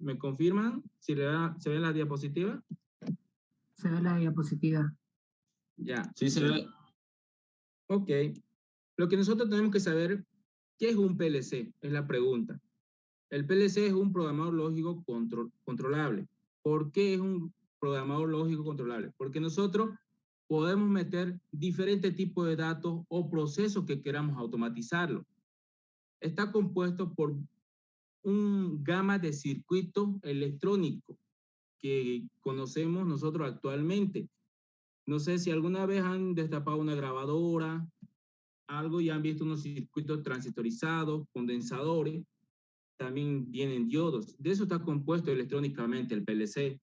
¿Me confirman si se ve la diapositiva? Se ve la diapositiva. Ya. Sí, se ve. Ok. Lo que nosotros tenemos que saber, ¿qué es un PLC? Es la pregunta. El PLC es un programador lógico controlable. ¿Por qué es un programador lógico controlable? Porque nosotros podemos meter diferentes tipos de datos o procesos que queramos automatizarlo. Está compuesto por un gama de circuitos electrónicos que conocemos nosotros actualmente. No sé si alguna vez han destapado una grabadora, algo, y han visto unos circuitos transitorizados, condensadores, también vienen diodos. De eso está compuesto electrónicamente el PLC.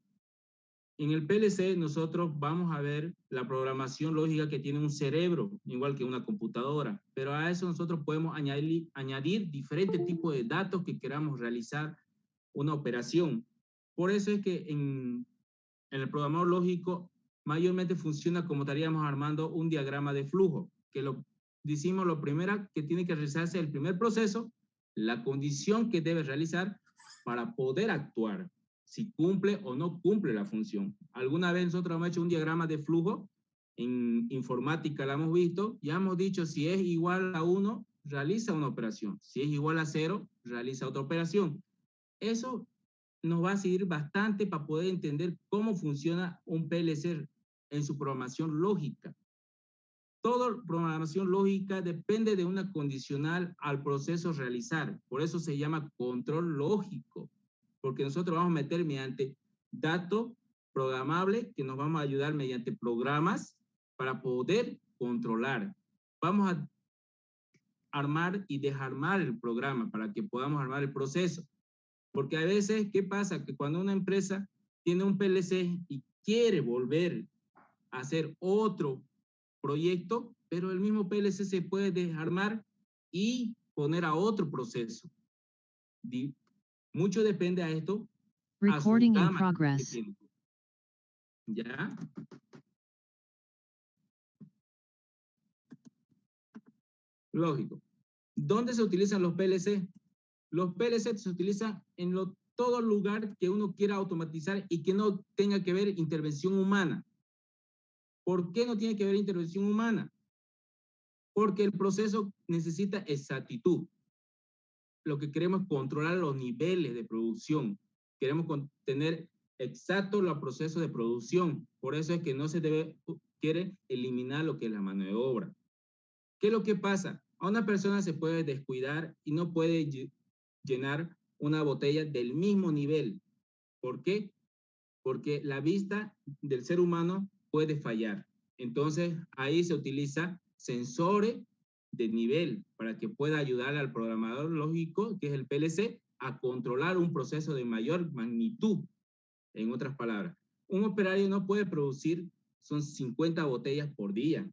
En el PLC nosotros vamos a ver la programación lógica que tiene un cerebro, igual que una computadora, pero a eso nosotros podemos añadir diferentes tipos de datos que queramos realizar una operación. Por eso es que en el programador lógico mayormente funciona como estaríamos armando un diagrama de flujo, que decimos lo primero que tiene que realizarse el primer proceso, la condición que debe realizar para poder actuar, si cumple o no cumple la función. Alguna vez nosotros hemos hecho un diagrama de flujo, en informática la hemos visto, ya hemos dicho si es igual a 1, realiza una operación, si es igual a 0, realiza otra operación. Eso nos va a servir bastante para poder entender cómo funciona un PLC en su programación lógica. Toda programación lógica depende de una condicional al proceso realizar. Por eso se llama control lógico, porque nosotros vamos a meter mediante datos programables que nos vamos a ayudar mediante programas para poder controlar. Vamos a armar y desarmar el programa para que podamos armar el proceso. Porque a veces, ¿qué pasa? Que cuando una empresa tiene un PLC y quiere volver a hacer otro proyecto, pero el mismo PLC se puede desarmar y poner a otro proceso. Mucho depende a esto. Recording in progress. ¿Ya? Lógico. ¿Dónde se utilizan los PLC? Los PLC se utilizan en todo lugar que uno quiera automatizar y que no tenga que ver intervención humana. ¿Por qué no tiene que ver intervención humana? Porque el proceso necesita exactitud. Lo que queremos es controlar los niveles de producción. Queremos tener exacto los procesos de producción. Por eso es que no se quiere eliminar lo que es la mano de obra. ¿Qué es lo que pasa? A una persona se puede descuidar y no puede llenar una botella del mismo nivel. ¿Por qué? Porque la vista del ser humano puede fallar. Entonces, ahí se utiliza sensores de nivel para que pueda ayudar al programador lógico, que es el PLC, a controlar un proceso de mayor magnitud. En otras palabras, un operario no puede producir, son 50 botellas por día,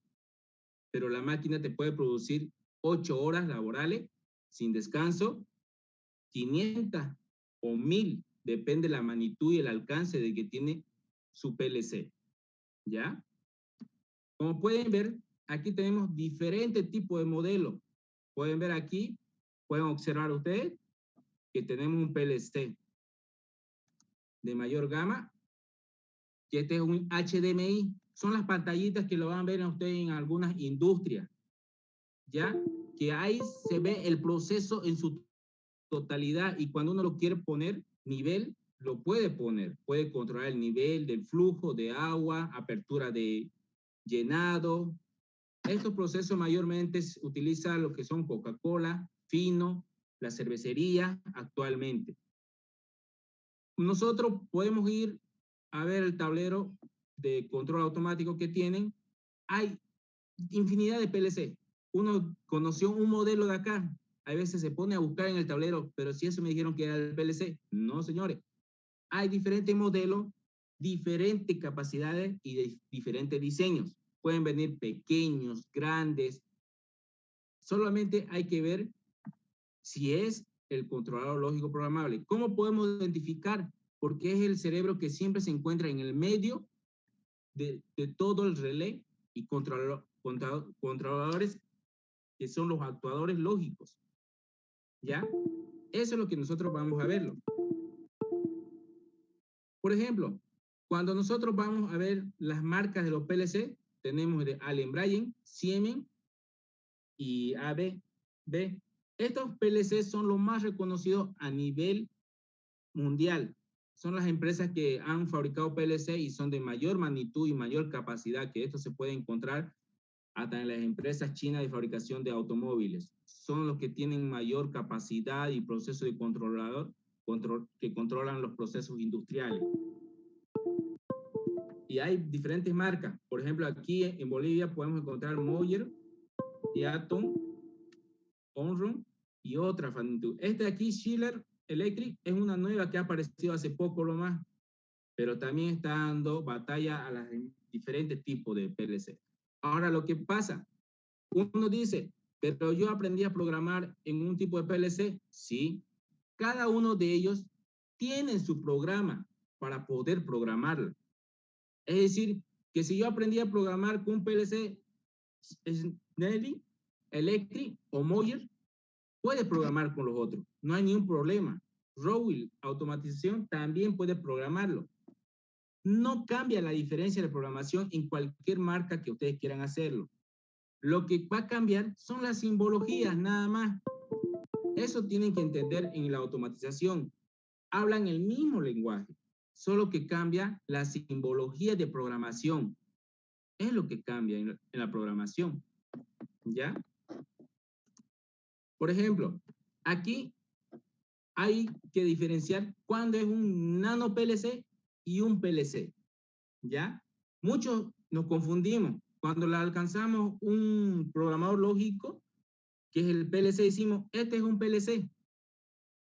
pero la máquina te puede producir 8 horas laborales sin descanso, 500 o 1000, depende de la magnitud y el alcance de que tiene su PLC. ¿Ya? Como pueden ver, aquí tenemos diferentes tipos de modelos. Pueden ver aquí, pueden observar ustedes que tenemos un PLC de mayor gama, que este es un HDMI. Son las pantallitas que lo van a ver a ustedes en algunas industrias. ¿Ya? Que ahí se ve el proceso en su totalidad y cuando uno lo quiere poner nivel, lo puede poner. Puede controlar el nivel del flujo de agua, apertura de llenado. Estos procesos mayormente utilizan lo que son Coca-Cola, Fino, la cervecería actualmente. Nosotros podemos ir a ver el tablero de control automático que tienen. Hay infinidad de PLC. Uno conoció un modelo de acá. A veces se pone a buscar en el tablero, pero si eso me dijeron que era el PLC. No, señores. Hay diferentes modelos, diferentes capacidades y de diferentes diseños. Pueden venir pequeños, grandes. Solamente hay que ver si es el controlador lógico programable. ¿Cómo podemos identificar? Porque es el cerebro que siempre se encuentra en el medio de todo el relé y controladores que son los actuadores lógicos. ¿Ya? Eso es lo que nosotros vamos a verlo. Por ejemplo, cuando nosotros vamos a ver las marcas de los PLC, tenemos de Allen-Bradley, Siemens y ABB. Estos PLC son los más reconocidos a nivel mundial. Son las empresas que han fabricado PLC y son de mayor magnitud y mayor capacidad, que esto se puede encontrar hasta en las empresas chinas de fabricación de automóviles. Son los que tienen mayor capacidad y proceso de que controlan los procesos industriales. Y hay diferentes marcas. Por ejemplo, aquí en Bolivia podemos encontrar Moyer, Yatton, Onron y otras. Este aquí, Schiller Electric, es una nueva que ha aparecido hace poco lo más, pero también está dando batalla a los diferentes tipos de PLC. Ahora, lo que pasa, uno dice, pero yo aprendí a programar en un tipo de PLC. Sí, cada uno de ellos tiene su programa para poder programarlo. Es decir, que si yo aprendí a programar con un PLC Snelling, Electric o Moyer, puede programar con los otros. No hay ningún problema. Rowell, automatización, también puede programarlo. No cambia la diferencia de programación en cualquier marca que ustedes quieran hacerlo. Lo que va a cambiar son las simbologías, nada más. Eso tienen que entender en la automatización. Hablan el mismo lenguaje, solo que cambia la simbología de programación. Es lo que cambia en la programación. ¿Ya? Por ejemplo, aquí hay que diferenciar cuándo es un nano PLC y un PLC. ¿Ya? Muchos nos confundimos. Cuando le alcanzamos un programador lógico, que es el PLC, decimos, este es un PLC.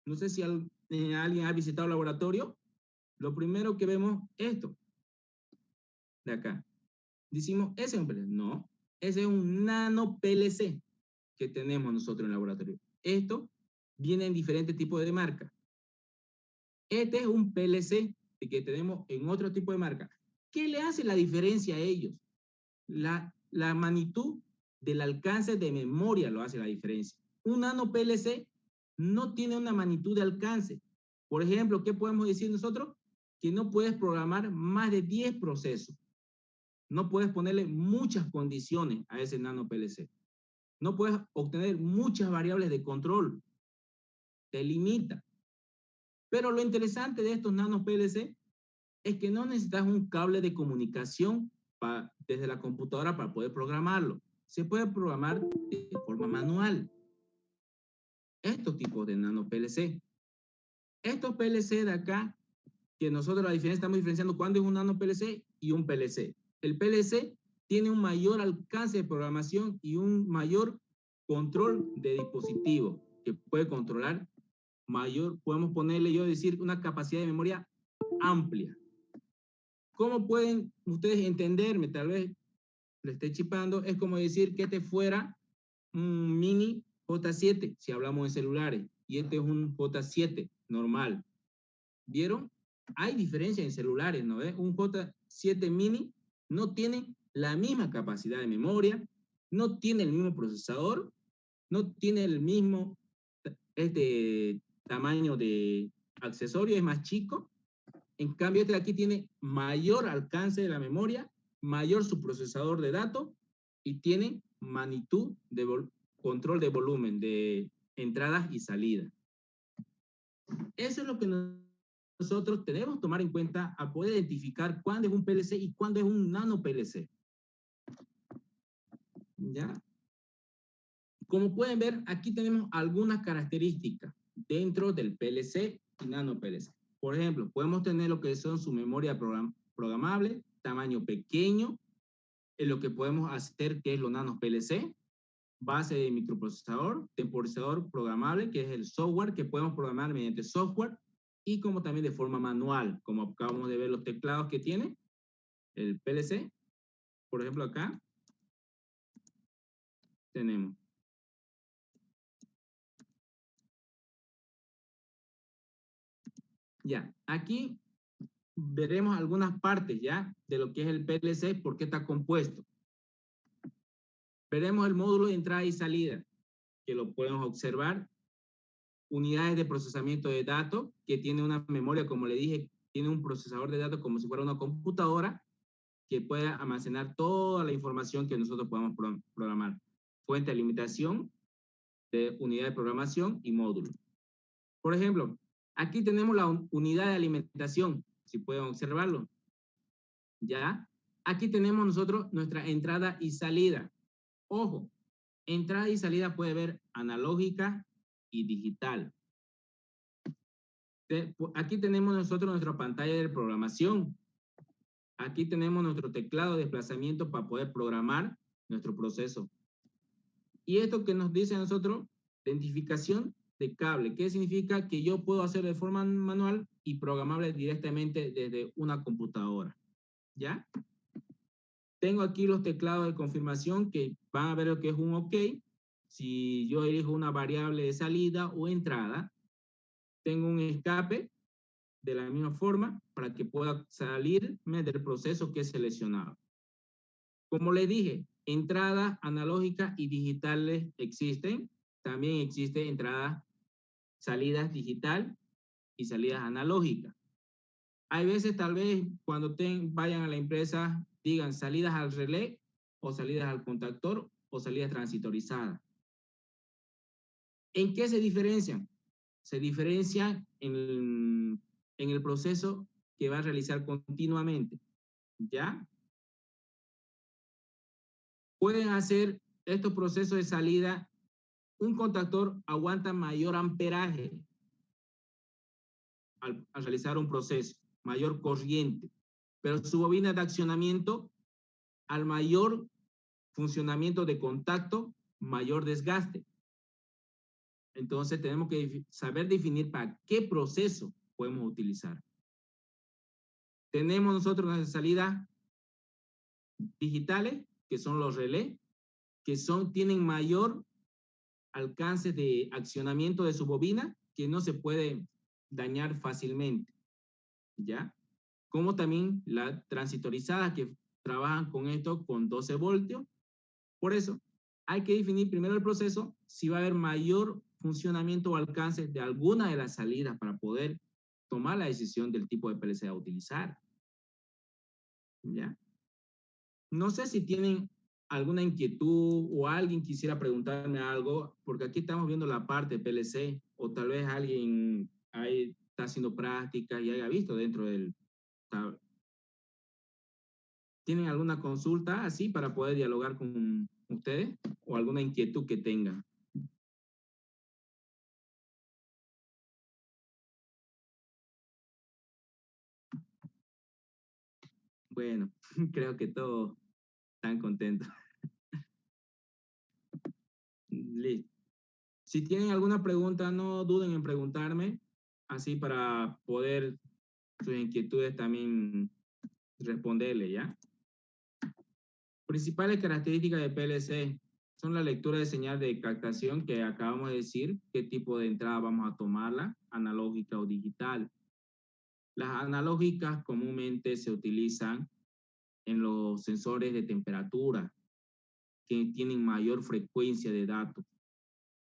No sé si alguien ha visitado el laboratorio. Lo primero que vemos esto, de acá. Decimos, ese es un PLC. No, ese es un nano PLC que tenemos nosotros en el laboratorio. Esto viene en diferentes tipos de marca. Este es un PLC que tenemos en otro tipo de marca. ¿Qué le hace la diferencia a ellos? La magnitud del alcance de memoria lo hace la diferencia. Un nano PLC no tiene una magnitud de alcance. Por ejemplo, ¿qué podemos decir nosotros? Que no puedes programar más de 10 procesos. No puedes ponerle muchas condiciones a ese nano PLC. No puedes obtener muchas variables de control. Te limita. Pero lo interesante de estos nanos PLC es que no necesitas un cable de comunicación desde la computadora para poder programarlo. Se puede programar de forma manual. Estos tipos de nano PLC. Estos PLC de acá, que nosotros la diferencia estamos diferenciando cuándo es un nano PLC y un PLC. El PLC tiene un mayor alcance de programación y un mayor control de dispositivo que puede controlar mayor, podemos ponerle, yo decir, una capacidad de memoria amplia. ¿Cómo pueden ustedes entenderme? Tal vez le esté chipando, es como decir que este fuera un mini J7, si hablamos de celulares, y este es un J7 normal. ¿Vieron? Hay diferencia en celulares, ¿no ves? Un J7 mini no tiene la misma capacidad de memoria, no tiene el mismo procesador, no tiene el mismo tamaño de accesorio, es más chico. En cambio, este de aquí tiene mayor alcance de la memoria, mayor su procesador de datos y tiene magnitud de control de volumen de entradas y salidas. Eso es lo que nosotros tenemos que tomar en cuenta a poder identificar cuándo es un PLC y cuándo es un nano PLC. ¿Ya? Como pueden ver, aquí tenemos algunas características dentro del PLC y nano PLC. Por ejemplo, podemos tener lo que son su memoria programable, tamaño pequeño, en lo que podemos hacer que es los nanos PLC, base de microprocesador, temporizador programable, que es el software que podemos programar mediante software, y como también de forma manual, como acabamos de ver los teclados que tiene el PLC. Por ejemplo, acá tenemos. Ya, aquí veremos algunas partes ya de lo que es el PLC, por qué está compuesto. Veremos el módulo de entrada y salida, que lo podemos observar. Unidades de procesamiento de datos, que tiene una memoria, como le dije, tiene un procesador de datos como si fuera una computadora que pueda almacenar toda la información que nosotros podamos programar. Fuente de alimentación, de unidad de programación y módulo. Por ejemplo, aquí tenemos la unidad de alimentación, si pueden observarlo. ¿Ya? Aquí tenemos nosotros nuestra entrada y salida. Ojo, entrada y salida puede ver analógica y digital. Aquí tenemos nosotros nuestra pantalla de programación. Aquí tenemos nuestro teclado de desplazamiento para poder programar nuestro proceso. Y esto que nos dice a nosotros, identificación de cable. ¿Qué significa? Que yo puedo hacer de forma manual y programable directamente desde una computadora. ¿Ya? Tengo aquí los teclados de confirmación que van a ver lo que es un OK. Si yo elijo una variable de salida o entrada, tengo un escape de la misma forma para que pueda salirme del proceso que he seleccionado. Como les dije, entradas analógicas y digitales existen. También existe entradas, salidas digital y salidas analógicas. Hay veces, tal vez, cuando vayan a la empresa, digan salidas al relé o salidas al contactor o salidas transitorizadas. ¿En qué se diferencian? Se diferencian en el proceso que va a realizar continuamente. ¿Ya? Pueden hacer estos procesos de salida. Un contactor aguanta mayor amperaje al realizar un proceso, mayor corriente, pero su bobina de accionamiento, al mayor funcionamiento de contacto, mayor desgaste. Entonces tenemos que saber definir para qué proceso podemos utilizar. Tenemos nosotros las salidas digitales, que son los relés, que tienen mayor alcance de accionamiento de su bobina, que no se puede dañar fácilmente, ¿ya? Como también la transitorizada, que trabajan con esto con 12 voltios. Por eso, hay que definir primero el proceso, si va a haber mayor funcionamiento o alcance de alguna de las salidas para poder tomar la decisión del tipo de PLC a utilizar. ¿Ya? No sé si tienen alguna inquietud o alguien quisiera preguntarme algo, porque aquí estamos viendo la parte de PLC, o tal vez alguien ahí está haciendo prácticas y haya visto dentro del... ¿Tienen alguna consulta así para poder dialogar con ustedes o alguna inquietud que tengan? Bueno, creo que todos están contentos. Listo. Si tienen alguna pregunta, no duden en preguntarme, así para poder sus inquietudes también responderle, ¿ya? Principales características de PLC son la lectura de señal de captación que acabamos de decir, qué tipo de entrada vamos a tomarla, analógica o digital. Las analógicas comúnmente se utilizan en los sensores de temperatura, que tienen mayor frecuencia de datos.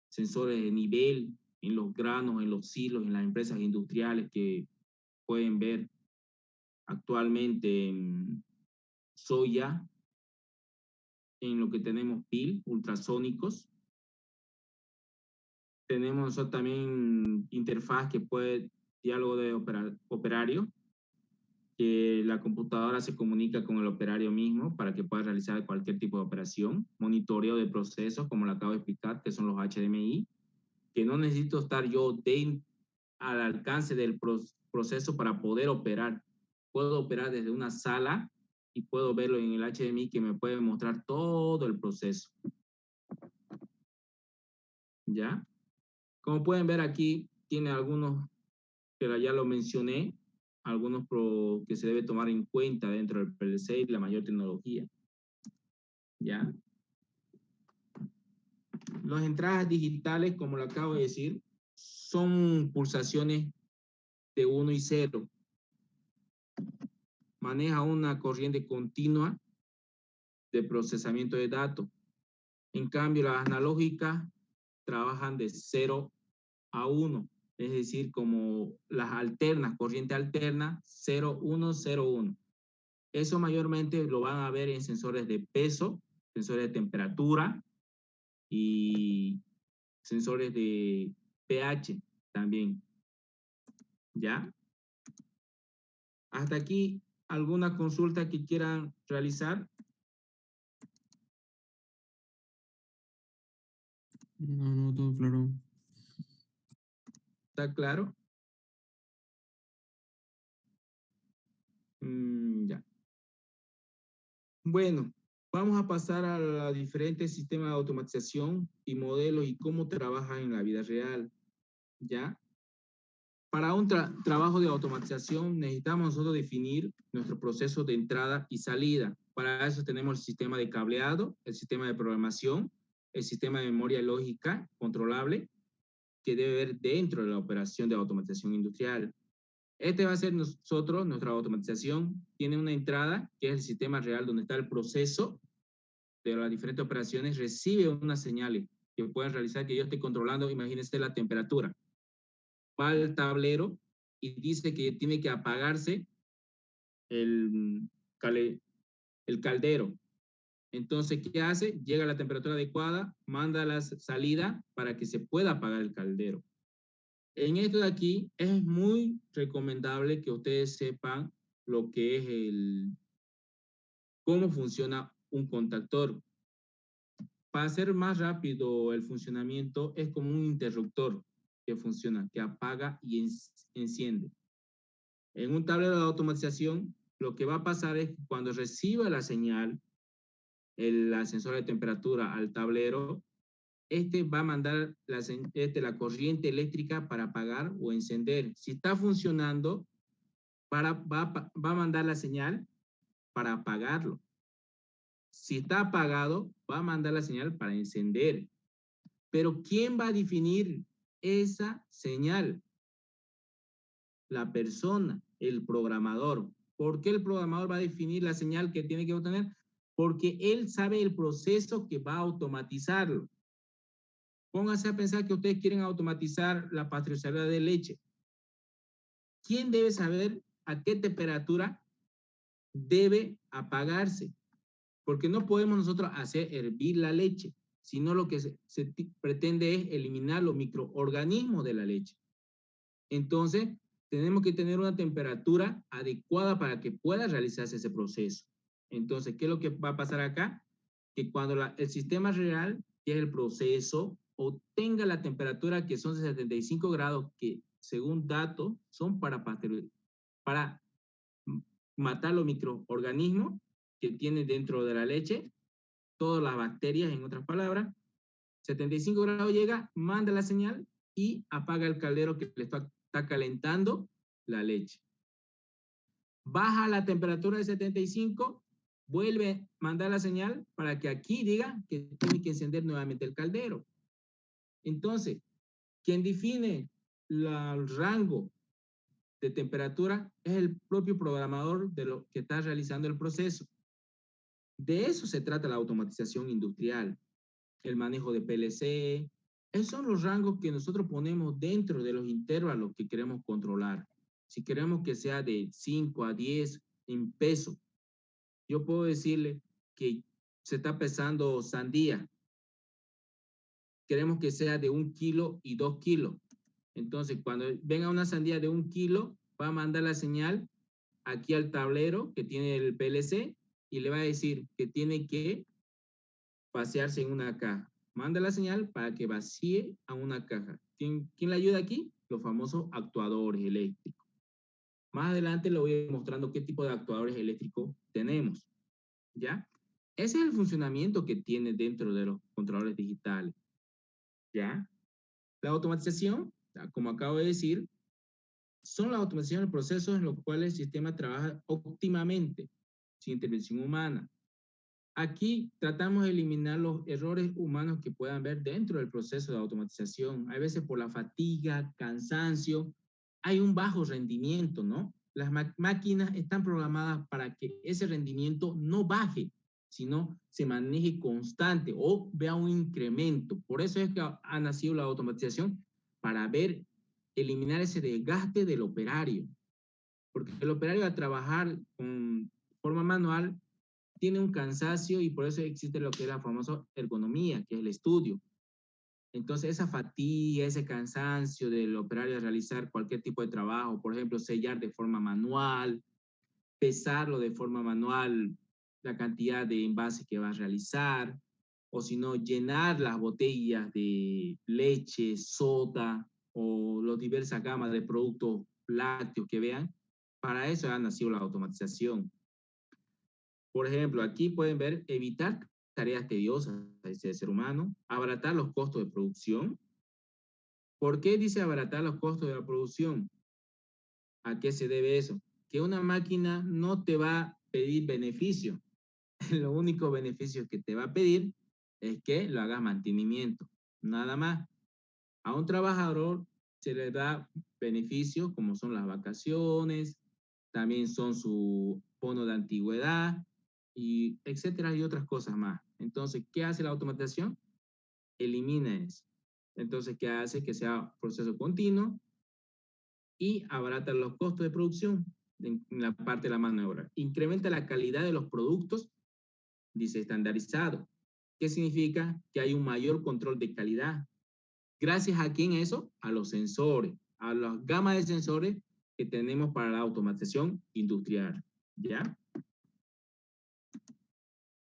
Sensores de nivel en los granos, en los silos, en las empresas industriales que pueden ver actualmente en soya, en lo que tenemos PIL, ultrasónicos. Tenemos nosotros también interfaz que puede, diálogo de operario, que la computadora se comunica con el operario mismo para que pueda realizar cualquier tipo de operación. Monitoreo de procesos, como lo acabo de explicar, que son los HDMI, que no necesito estar yo al alcance del proceso para poder operar. Puedo operar desde una sala y puedo verlo en el HDMI, que me puede mostrar todo el proceso. ¿Ya? Como pueden ver aquí, tiene algunos, pero ya lo mencioné, algunos que se debe tomar en cuenta dentro del PLC y la mayor tecnología. ¿Ya? Las entradas digitales, como lo acabo de decir, son pulsaciones de 1 y 0. Maneja una corriente continua de procesamiento de datos. En cambio, las analógicas trabajan de 0 a 1. es decir, como las alternas, corriente alterna 0101. Eso mayormente lo van a ver en sensores de peso, sensores de temperatura y sensores de pH también. ¿Ya? Hasta aquí, ¿alguna consulta que quieran realizar? No, todo claro. ¿Está claro? Ya. Bueno, vamos a pasar a los diferentes sistemas de automatización y modelos y cómo trabajan en la vida real. ¿Ya? Para un trabajo de automatización necesitamos nosotros definir nuestro proceso de entrada y salida. Para eso tenemos el sistema de cableado, el sistema de programación, el sistema de memoria lógica controlable que debe ver dentro de la operación de automatización industrial. Este va a ser nuestra automatización. Tiene una entrada, que es el sistema real donde está el proceso de las diferentes operaciones, recibe unas señales que pueden realizar que yo esté controlando, imagínense la temperatura. Va al tablero y dice que tiene que apagarse el caldero. Entonces, ¿qué hace? Llega a la temperatura adecuada, manda la salida para que se pueda apagar el caldero. En esto de aquí es muy recomendable que ustedes sepan lo que es cómo funciona un contactor. Para hacer más rápido el funcionamiento es como un interruptor que funciona, que apaga y enciende. En un tablero de automatización, lo que va a pasar es que cuando reciba la señal, el ascensor de temperatura al tablero, este va a mandar la corriente eléctrica para apagar o encender. Si está funcionando, va a mandar la señal para apagarlo. Si está apagado, va a mandar la señal para encender. Pero ¿quién va a definir esa señal? La persona, el programador. ¿Por qué el programador va a definir la señal que tiene que obtener? Porque él sabe el proceso que va a automatizarlo. Pónganse a pensar que ustedes quieren automatizar la pasteurizadora de leche. ¿Quién debe saber a qué temperatura debe apagarse? Porque no podemos nosotros hacer hervir la leche, sino lo que se pretende es eliminar los microorganismos de la leche. Entonces, tenemos que tener una temperatura adecuada para que pueda realizarse ese proceso. Entonces, ¿qué es lo que va a pasar acá? Que cuando el sistema real, que es el proceso, obtenga la temperatura que son 75 grados, que según datos son para matar los microorganismos que tiene dentro de la leche, todas las bacterias, en otras palabras. 75 grados llega, manda la señal y apaga el caldero que le está calentando la leche. Baja la temperatura de 75, vuelve a mandar la señal para que aquí diga que tiene que encender nuevamente el caldero. Entonces, quien define el rango de temperatura es el propio programador de lo que está realizando el proceso. De eso se trata la automatización industrial, el manejo de PLC. Esos son los rangos que nosotros ponemos dentro de los intervalos que queremos controlar. Si queremos que sea de 5 a 10 en peso, yo puedo decirle que se está pesando sandía. Queremos que sea de 1 kilo y 2 kilos. Entonces, cuando venga una sandía de 1 kilo, va a mandar la señal aquí al tablero que tiene el PLC y le va a decir que tiene que vaciarse en una caja. Manda la señal para que vacíe a una caja. ¿Quién le ayuda aquí? Los famosos actuadores eléctricos. Más adelante le voy a ir mostrando qué tipo de actuadores eléctricos tenemos. ¿Ya? Ese es el funcionamiento que tiene dentro de los controladores digitales. ¿Ya? La automatización, como acabo de decir, son la automatización de procesos en los cuales el sistema trabaja óptimamente, sin intervención humana. Aquí tratamos de eliminar los errores humanos que puedan haber dentro del proceso de automatización. Hay veces por la fatiga, cansancio, hay un bajo rendimiento, ¿no? Las máquinas están programadas para que ese rendimiento no baje, sino se maneje constante o vea un incremento. Por eso es que ha nacido la automatización, para ver eliminar ese desgaste del operario, porque el operario a trabajar con forma manual tiene un cansancio y por eso existe lo que es la famosa ergonomía, que es el estudio. Entonces, esa fatiga, ese cansancio del operario a realizar cualquier tipo de trabajo, por ejemplo, sellar de forma manual, pesarlo de forma manual, la cantidad de envase que va a realizar, o si no, llenar las botellas de leche, soda o las diversas gamas de productos lácteos que vean, para eso ha nacido la automatización. Por ejemplo, aquí pueden ver evitar tareas tediosas del ser humano, abaratar los costos de producción. ¿Por qué dice abaratar los costos de la producción? ¿A qué se debe eso? Que una máquina no te va a pedir beneficio. Lo único beneficio que te va a pedir es que lo hagas mantenimiento, nada más. A un trabajador se le da beneficios como son las vacaciones, también son su bono de antigüedad, y etcétera, y otras cosas más. Entonces, ¿qué hace la automatización? Elimina eso. Entonces, ¿qué hace? Que sea proceso continuo y abarata los costos de producción en la parte de la mano de obra. Incrementa la calidad de los productos, dice estandarizado. ¿Qué significa? Que hay un mayor control de calidad. ¿Gracias a quién eso? A los sensores, a las gamas de sensores que tenemos para la automatización industrial. ¿Ya?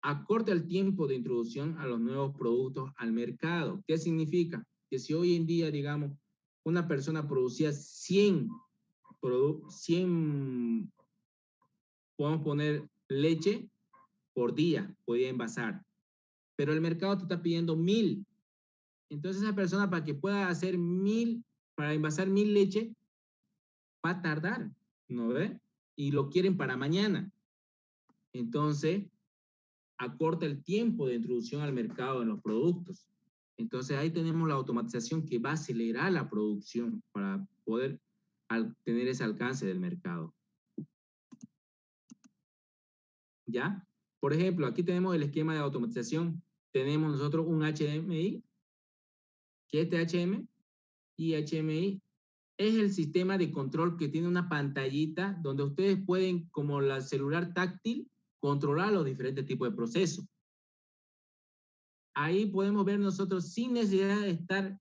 Acorta el tiempo de introducción a los nuevos productos al mercado. ¿Qué significa? Que si hoy en día, digamos, una persona producía 100, podemos poner leche por día, podía envasar, pero el mercado te está pidiendo 1000. Entonces esa persona para que pueda hacer 1000, para envasar 1000 leche, va a tardar, ¿no ve? Y lo quieren para mañana. Entonces, acorta el tiempo de introducción al mercado de los productos. Entonces ahí tenemos la automatización que va a acelerar la producción para poder tener ese alcance del mercado. ¿Ya? Por ejemplo, aquí tenemos el esquema de automatización. Tenemos nosotros un HMI, que este HMI es el sistema de control que tiene una pantallita donde ustedes pueden, como la celular táctil, controlar los diferentes tipos de procesos. Ahí podemos ver nosotros sin necesidad de estar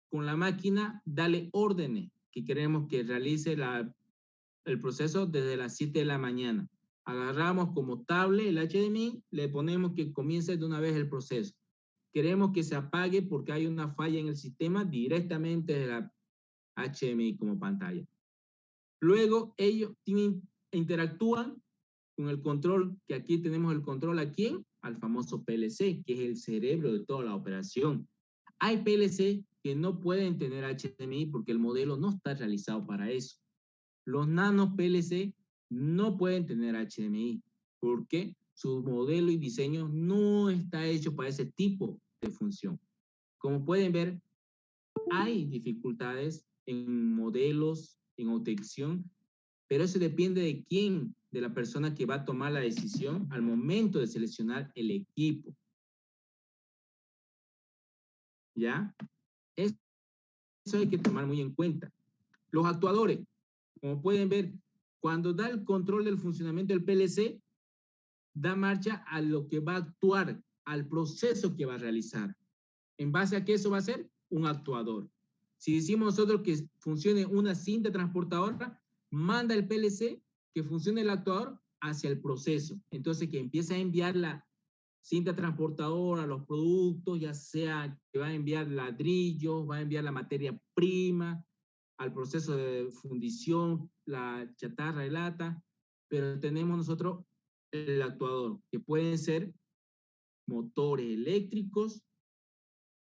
con la máquina, darle órdenes que queremos que realice el proceso desde las 7 de la mañana. Agarramos como tablet el HDMI, le ponemos que comience de una vez el proceso. Queremos que se apague porque hay una falla en el sistema directamente desde la HDMI como pantalla. Luego ellos interactúan con el control, que aquí tenemos el control aquí, al famoso PLC, que es el cerebro de toda la operación. Hay PLC que no pueden tener HDMI porque el modelo no está realizado para eso. Los nanos PLC no pueden tener HDMI porque su modelo y diseño no está hecho para ese tipo de función. Como pueden ver, hay dificultades en modelos, en obtención, pero eso depende de quién, de la persona que va a tomar la decisión al momento de seleccionar el equipo. ¿Ya? Eso hay que tomar muy en cuenta. Los actuadores, como pueden ver, cuando da el control del funcionamiento del PLC, da marcha a lo que va a actuar, al proceso que va a realizar. ¿En base a qué eso va a ser? Un actuador. Si decimos nosotros que funcione una cinta transportadora, manda el PLC que funcione el actuador hacia el proceso. Entonces, que empieza a enviar la cinta transportadora, los productos, ya sea que va a enviar ladrillos, va a enviar la materia prima al proceso de fundición, la chatarra de lata, pero tenemos nosotros el actuador, que pueden ser motores eléctricos,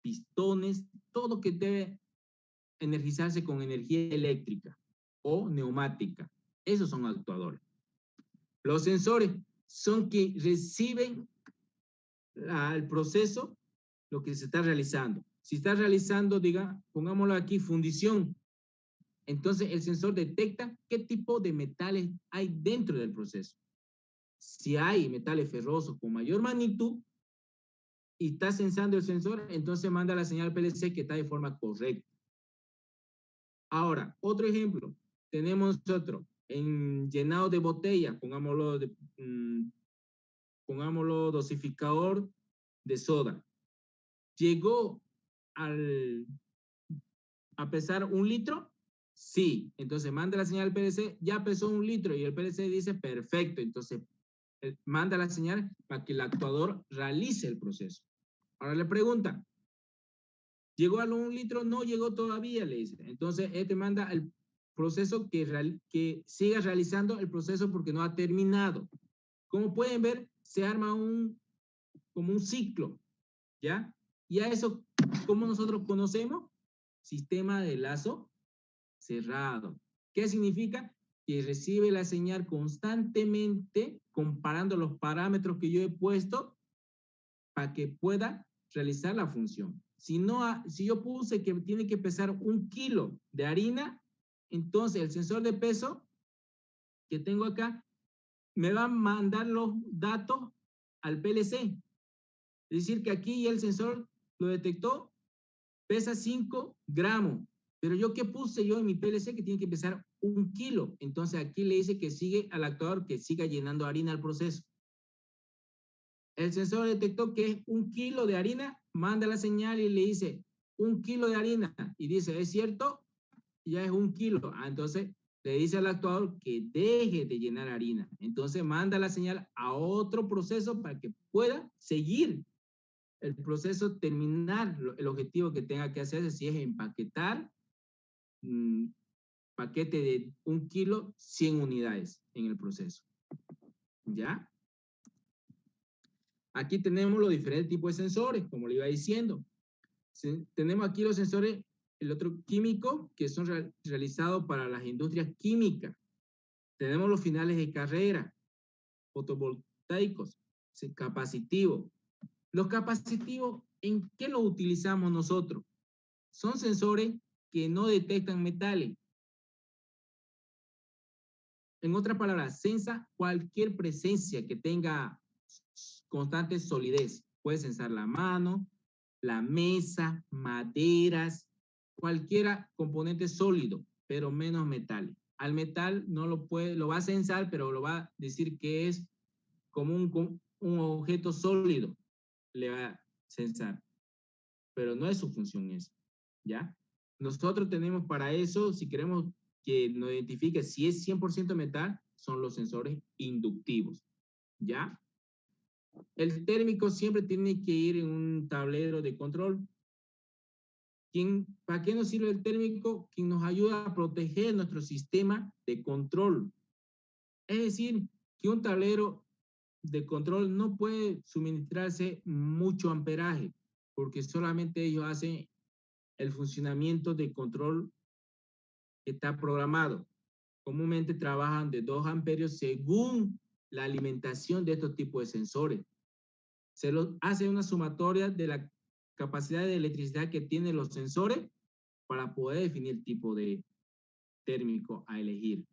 pistones, todo que debe energizarse con energía eléctrica o neumática. Esos son actuadores. Los sensores son que reciben el proceso, lo que se está realizando. Si está realizando, diga, pongámoslo aquí, fundición, entonces el sensor detecta qué tipo de metales hay dentro del proceso. Si hay metales ferrosos con mayor magnitud y está sensando el sensor, entonces manda la señal PLC que está de forma correcta. Ahora, otro ejemplo. Tenemos nosotros en llenado de botellas, pongámoslo dosificador de soda. ¿Llegó a pesar 1 litro? Sí. Entonces manda la señal al PLC, ya pesó 1 litro y el PLC dice perfecto. Entonces manda la señal para que el actuador realice el proceso. Ahora le pregunta, ¿llegó a los 1 litro? No llegó todavía, le dice. Entonces este manda el proceso que siga realizando el proceso porque no ha terminado. Como pueden ver, se arma como un ciclo, ¿ya? Y a eso, ¿cómo nosotros conocemos? Sistema de lazo cerrado. ¿Qué significa? Que recibe la señal constantemente comparando los parámetros que yo he puesto para que pueda realizar la función. Si yo puse que tiene que pesar 1 kilo de harina, entonces el sensor de peso que tengo acá me va a mandar los datos al PLC. Es decir, que aquí el sensor lo detectó, pesa 5 gramos. Pero yo, ¿qué puse yo en mi PLC? Que tiene que pesar 1 kilo. Entonces aquí le dice que sigue al actuador que siga llenando harina al proceso. El sensor detectó que es 1 kilo de harina, manda la señal y le dice 1 kilo de harina. Y dice, ¿es cierto? Ya es 1 kilo. Entonces le dice al actuador que deje de llenar harina. Entonces manda la señal a otro proceso para que pueda seguir el proceso, terminar el objetivo que tenga que hacer, si es empaquetar paquete de 1 kilo, 100 unidades en el proceso. ¿Ya? Aquí tenemos los diferentes tipos de sensores, como le iba diciendo. Tenemos aquí los sensores, el otro químico, que son realizados para las industrias químicas. Tenemos los finales de carrera, fotovoltaicos, capacitivos. Los capacitivos, ¿en qué los utilizamos nosotros? Son sensores que no detectan metales. En otras palabras, sensa cualquier presencia que tenga constante solidez. Puede sensar la mano, la mesa, maderas, cualquier componente sólido, pero menos metales. Al metal no lo va a sensar, pero lo va a decir que es como un objeto sólido, le va a sensar, pero no es su función esa, ¿ya? Nosotros tenemos para eso, si queremos que nos identifique si es 100% metal, son los sensores inductivos, ¿ya? El térmico siempre tiene que ir en un tablero de control. ¿Para qué nos sirve el térmico? Que nos ayuda a proteger nuestro sistema de control. Es decir, que un tablero de control no puede suministrarse mucho amperaje, porque solamente ellos hacen el funcionamiento de control que está programado. Comúnmente trabajan de 2 amperios según la alimentación de estos tipos de sensores. Se hace una sumatoria de la capacidad de electricidad que tienen los sensores para poder definir el tipo de térmico a elegir.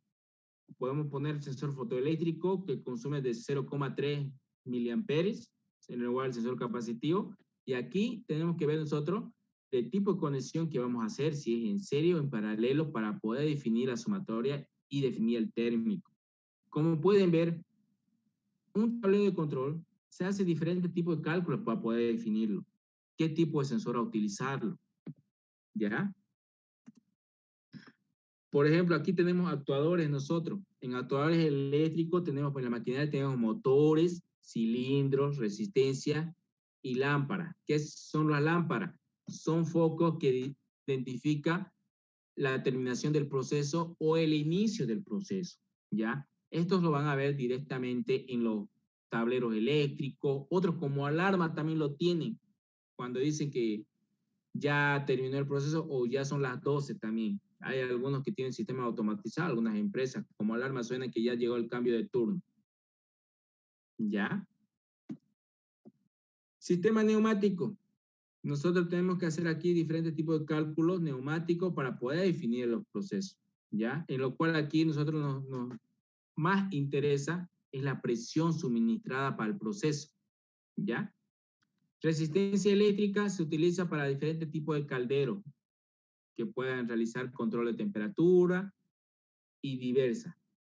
Podemos poner el sensor fotoeléctrico que consume de 0,3 miliamperes, en lugar del sensor capacitivo. Y aquí tenemos que ver nosotros el tipo de conexión que vamos a hacer, si es en serie o en paralelo, para poder definir la sumatoria y definir el térmico. Como pueden ver, un tablero de control se hace diferentes tipos de cálculos para poder definirlo. ¿Qué tipo de sensor a utilizarlo? ¿Ya? Por ejemplo, aquí tenemos actuadores nosotros. En actuadores eléctricos tenemos, pues en la maquinaria tenemos motores, cilindros, resistencia y lámparas. ¿Qué son las lámparas? Son focos que identifican la terminación del proceso o el inicio del proceso, ¿ya? Estos lo van a ver directamente en los tableros eléctricos. Otros como alarma también lo tienen cuando dicen que ya terminó el proceso o ya son las 12 también. Hay algunos que tienen sistema automatizado, algunas empresas, como alarma suena que ya llegó el cambio de turno. ¿Ya? Sistema neumático. Nosotros tenemos que hacer aquí diferentes tipos de cálculos neumáticos para poder definir los procesos. ¿Ya? En lo cual aquí nosotros nos más interesa es la presión suministrada para el proceso. ¿Ya? Resistencia eléctrica se utiliza para diferentes tipos de calderos. que puedan realizar control de temperatura y diversas.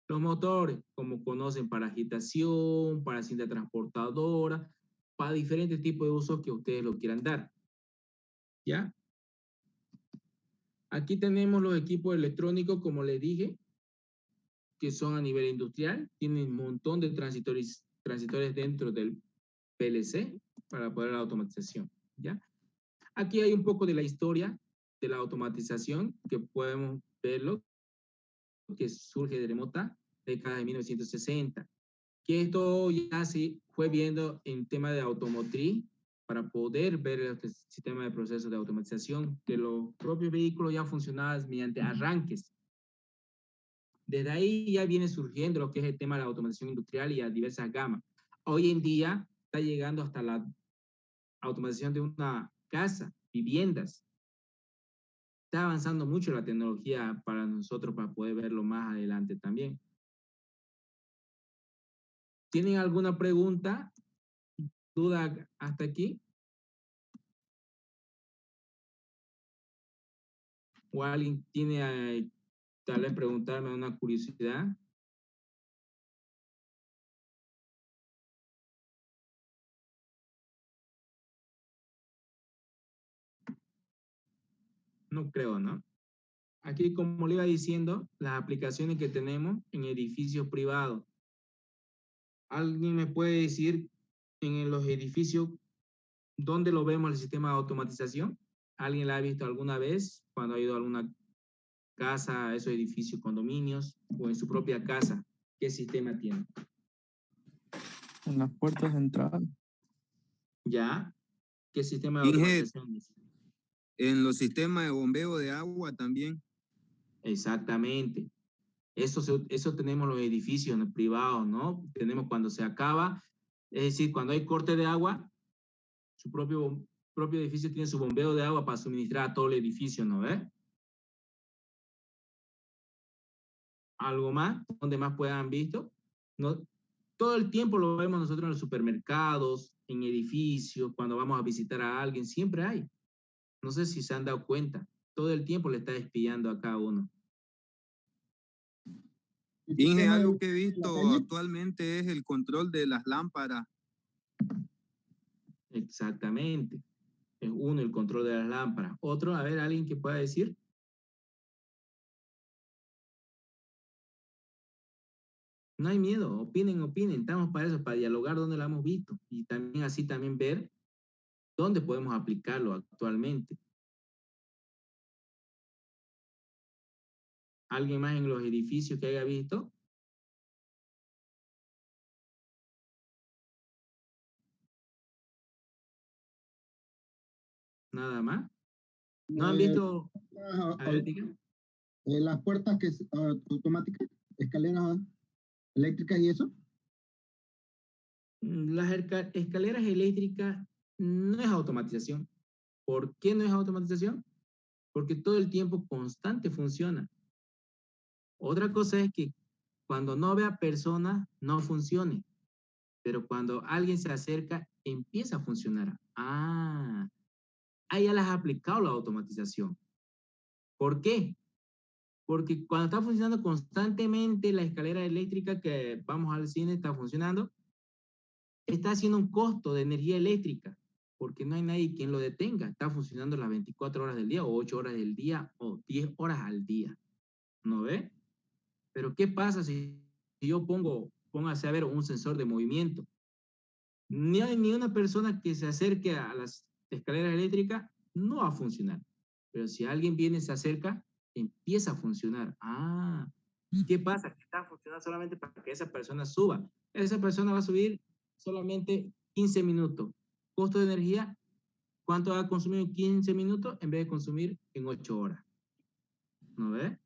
Los motores, como conocen, para agitación, para cinta transportadora, para diferentes tipos de usos que ustedes lo quieran dar. ¿Ya? Aquí tenemos los equipos electrónicos, como les dije, que son a nivel industrial, tienen un montón de transitores dentro del PLC para poder la automatización, ¿ya? Aquí hay un poco de la historia de la automatización, que podemos verlo, que surge de remota década de 1960, que esto ya se fue viendo en tema de automotriz, para poder ver el sistema de procesos de automatización, que los propios vehículos ya funcionaban mediante arranques. Desde ahí ya viene surgiendo lo que es el tema de la automatización industrial y a diversas gamas. Hoy en día está llegando hasta la automatización de una casa, viviendas. Está avanzando mucho la tecnología para nosotros para poder verlo más adelante también. ¿Tienen alguna pregunta, duda hasta aquí? ¿O alguien tiene tal vez preguntarme una curiosidad? No creo, ¿no? Aquí, como le iba diciendo, las aplicaciones que tenemos en edificios privados. ¿Alguien me puede decir en los edificios dónde lo vemos el sistema de automatización? ¿Alguien la ha visto alguna vez cuando ha ido a alguna casa, a esos edificios, condominios, o en su propia casa? ¿Qué sistema tiene? En las puertas de entrada. ¿Ya? ¿Qué sistema de Inge, automatización es? en los sistemas de bombeo de agua también. Exactamente. Eso tenemos los edificios privados, ¿no? Tenemos cuando se acaba, es decir, cuando hay corte de agua, su propio edificio tiene su bombeo de agua para suministrar a todo el edificio, ¿no ves? ¿Algo más? ¿Dónde más puedan visto? No, todo el tiempo lo vemos nosotros en los supermercados, en edificios, cuando vamos a visitar a alguien, siempre hay. No sé si se han dado cuenta. Todo el tiempo le está espiando a cada uno. Inge, algo que he visto actualmente es el control de las lámparas. Exactamente. Es uno, el control de las lámparas. Otro, a ver, alguien que pueda decir. No hay miedo, opinen, estamos para eso, para dialogar donde lo hemos visto y también así también ver dónde podemos aplicarlo actualmente. ¿Alguien más en los edificios que haya visto? ¿Nada más? ¿No han visto? A ver, diga. Las puertas que automáticas, escaleras eléctricas y eso. Las escaleras eléctricas no es automatización. ¿Por qué no es automatización? Porque todo el tiempo constante funciona. Otra cosa es que cuando no vea personas, no funcione. Pero cuando alguien se acerca, empieza a funcionar. Ah, ahí ya las has aplicado la automatización. ¿Por qué? Porque cuando está funcionando constantemente la escalera eléctrica que vamos al cine está funcionando, está haciendo un costo de energía eléctrica, porque no hay nadie quien lo detenga. Está funcionando las 24 horas del día, o 8 horas del día, o 10 horas al día. ¿No ve? Pero ¿qué pasa si yo póngase a ver un sensor de movimiento? Ni hay ni una persona que se acerque a las escaleras eléctricas, no va a funcionar. Pero si alguien viene y se acerca, empieza a funcionar. Ah, ¿qué pasa? Que está funcionando solamente para que esa persona suba. Esa persona va a subir solamente 15 minutos. Costo de energía, ¿cuánto va a consumir en 15 minutos en vez de consumir en 8 horas? ¿No ve?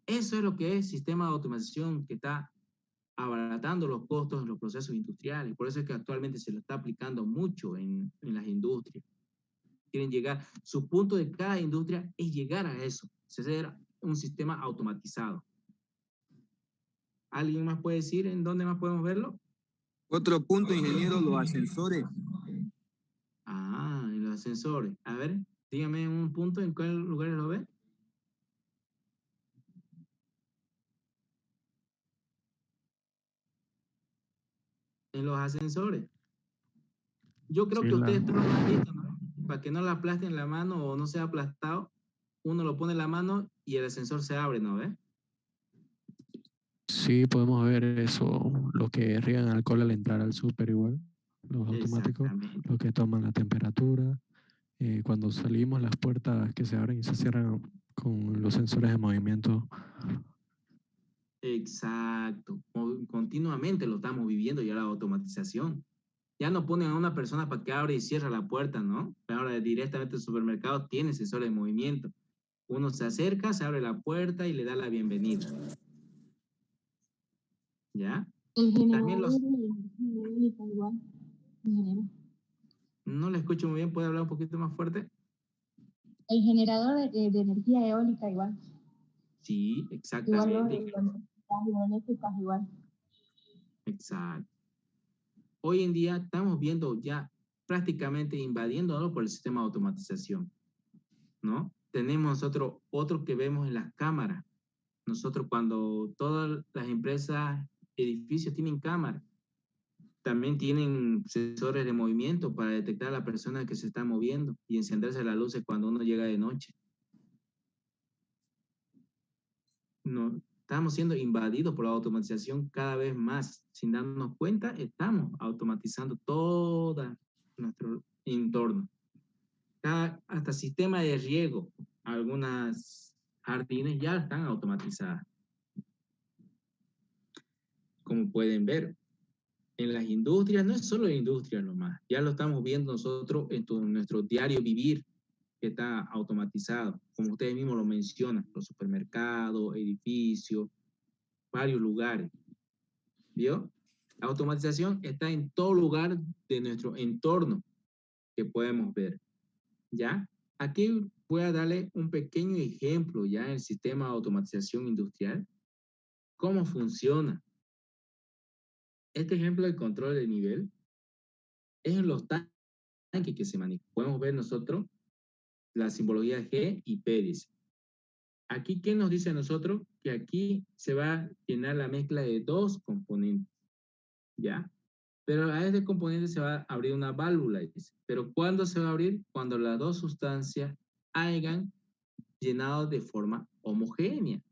Eso es lo que es sistema de automatización que está abaratando los costos en los procesos industriales. Por eso es que actualmente se lo está aplicando mucho en las industrias. Quieren llegar, su punto de cada industria es llegar a eso, ser un sistema automatizado. ¿Alguien más puede decir en dónde más podemos verlo? Otro punto, ingeniero, los ascensores. Ah, en los ascensores. A ver, Dígame un punto en cuál lugar lo ve. En los ascensores. Yo creo Sí, que ustedes todos lo han visto, ¿no? Para que no la aplasten la mano o no sea aplastado, uno lo pone en la mano y el ascensor se abre, ¿no ve? sí, podemos ver eso, los que riegan alcohol al entrar al súper igual, los automáticos, Exactamente. los que toman la temperatura. Cuando salimos, las puertas que se abren y se cierran con los sensores de movimiento. Exacto. Continuamente lo estamos viviendo ya la automatización. Ya no ponen a una persona para que abra y cierre la puerta, ¿no? Ahora directamente el supermercado tiene sensores de movimiento. Uno se acerca, se abre la puerta y le da la bienvenida. ¿Ya? El También generador los... de energía eólica igual, ingeniero. No le escucho muy bien, ¿puede hablar un poquito más fuerte? El generador de energía eólica igual. Sí, Igual exactamente. las hidroeléctricas igual. Exacto. Hoy en día estamos viendo ya prácticamente invadiéndolo por el sistema de automatización, ¿no? Tenemos otro que vemos en las cámaras. Nosotros cuando todas las empresas, edificios tienen cámaras, también tienen sensores de movimiento para detectar a la persona que se está moviendo y encenderse las luces cuando uno llega de noche. No, estamos siendo invadidos por la automatización cada vez más. Sin darnos cuenta, estamos automatizando todo nuestro entorno. Hasta sistema de riego, algunas jardines ya están automatizadas. Como pueden ver, en las industrias, no es solo industrias nomás, ya lo estamos viendo nosotros en nuestro diario vivir, que está automatizado, como ustedes mismos lo mencionan, los supermercados, edificios, varios lugares, ¿vio? La automatización está en todo lugar de nuestro entorno que podemos ver, ¿ya? Aquí voy a darle un pequeño ejemplo ya en el sistema de automatización industrial, cómo funciona. Este ejemplo de control de nivel es en los tanques que se manejan. Podemos ver nosotros la simbología G y P, dice. Aquí, ¿qué nos dice a nosotros? Que aquí se va a llenar la mezcla de dos componentes, ¿ya? Pero a este componente se va a abrir una válvula, dice. Pero ¿cuándo se va a abrir? Cuando las dos sustancias hayan llenado de forma homogénea,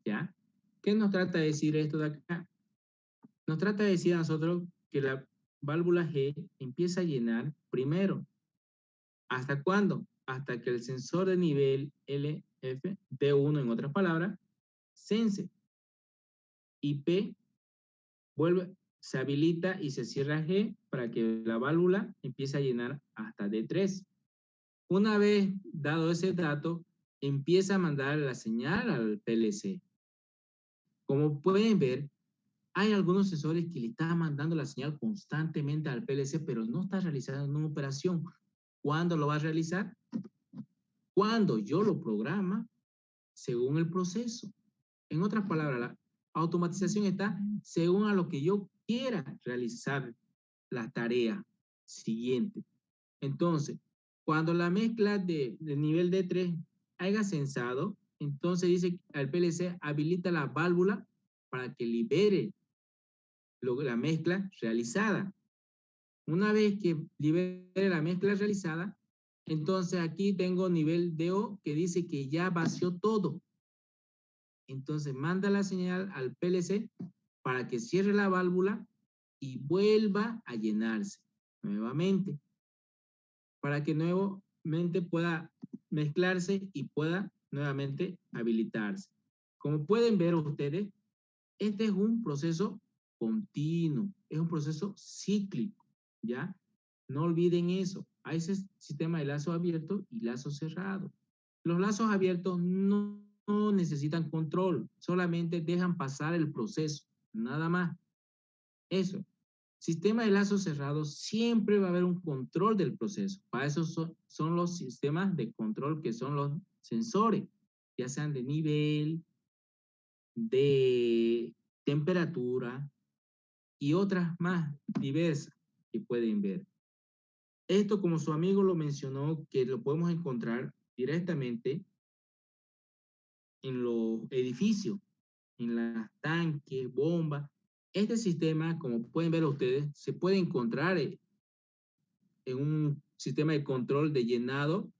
¿ya? ¿Qué nos trata de decir esto de acá? Nos trata de decir a nosotros que la válvula G empieza a llenar primero. ¿Hasta cuándo? Hasta que el sensor de nivel LF, D1 en otras palabras, sense. Y P se habilita y se cierra G para que la válvula empiece a llenar hasta D3. Una vez dado ese dato, empieza a mandar la señal al PLC. Como pueden ver, hay algunos sensores que le están mandando la señal constantemente al PLC, pero no está realizando una operación. ¿Cuándo lo va a realizar? Cuando yo lo programa según el proceso. En otras palabras, la automatización está según a lo que yo quiera realizar la tarea siguiente. Entonces, cuando la mezcla de nivel D3 haya sensado, entonces dice al PLC habilita la válvula para que libere la mezcla realizada. Una vez que libere la mezcla realizada, entonces aquí tengo nivel DO que dice que ya vació todo. Entonces manda la señal al PLC para que cierre la válvula y vuelva a llenarse nuevamente, para que nuevamente pueda mezclarse y pueda nuevamente habilitarse. Como pueden ver ustedes, este es un proceso continuo, es un proceso cíclico, ¿ya? No olviden eso. Hay ese sistema de lazo abierto y lazo cerrado. Los lazos abiertos no necesitan control, solamente dejan pasar el proceso, nada más. Eso. Sistema de lazos cerrados, siempre va a haber un control del proceso. Para eso son los sistemas de control que son los sensores, ya sean de nivel, de temperatura y otras más diversas que pueden ver. Esto, como su amigo lo mencionó, que lo podemos encontrar directamente en los edificios, en las tanques, bombas. Este sistema, como pueden ver ustedes, se puede encontrar en un sistema de control de llenado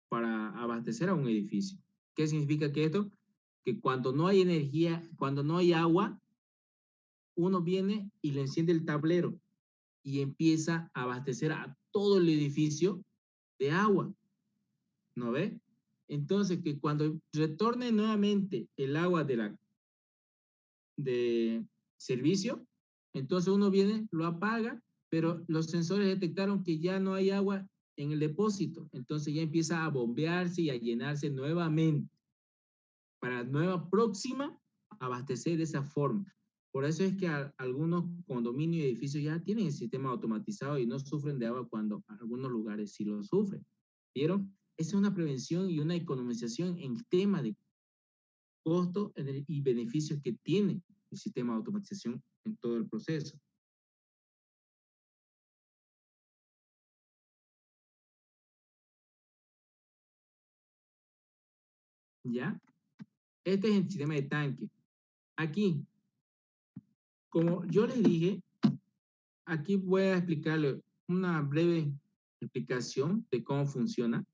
para abastecer a un edificio. ¿Qué significa que esto? Que cuando no hay energía, cuando no hay agua, uno viene y le enciende el tablero y empieza a abastecer a todo el edificio de agua. ¿No ve? Entonces, que cuando retorne nuevamente el agua de servicio, entonces uno viene, lo apaga, pero los sensores detectaron que ya no hay agua en el depósito, entonces ya empieza a bombearse y a llenarse nuevamente para nueva próxima abastecer de esa forma. Por eso es que algunos condominios y edificios ya tienen el sistema automatizado y no sufren de agua cuando algunos lugares sí lo sufren. ¿Vieron? Esa es una prevención y una economización en tema de costo y beneficios que tiene el sistema de automatización en todo el proceso. ¿Ya? Este es el sistema de tanque. Aquí, como yo les dije, aquí voy a explicarle una breve explicación de cómo funciona.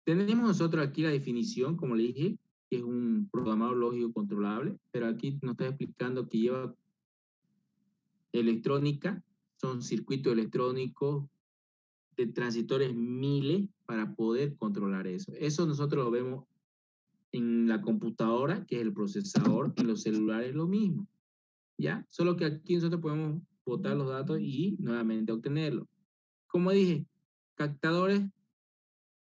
Tenemos nosotros aquí la definición, como le dije, que es un programador lógico controlable, pero aquí nos está explicando que lleva electrónica, son circuitos electrónicos de transistores miles para poder controlar eso. Eso nosotros lo vemos en la computadora, que es el procesador, en los celulares lo mismo, ¿ya? Solo que aquí nosotros podemos botar los datos y nuevamente obtenerlos. Como dije, captadores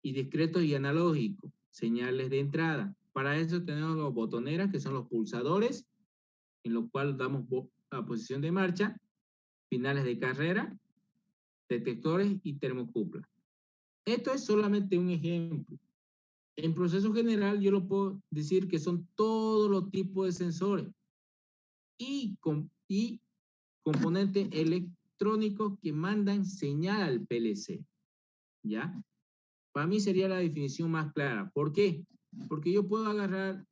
y discretos y analógicos, señales de entrada. Para eso tenemos los botoneras, que son los pulsadores, en los cuales damos a posición de marcha, finales de carrera, detectores y termocupla. Esto es solamente un ejemplo. En proceso general, yo lo puedo decir que son todos los tipos de sensores y componentes electrónicos que mandan señal al PLC, ¿ya? Para mí sería la definición más clara. ¿Por qué? Porque yo puedo agarrar,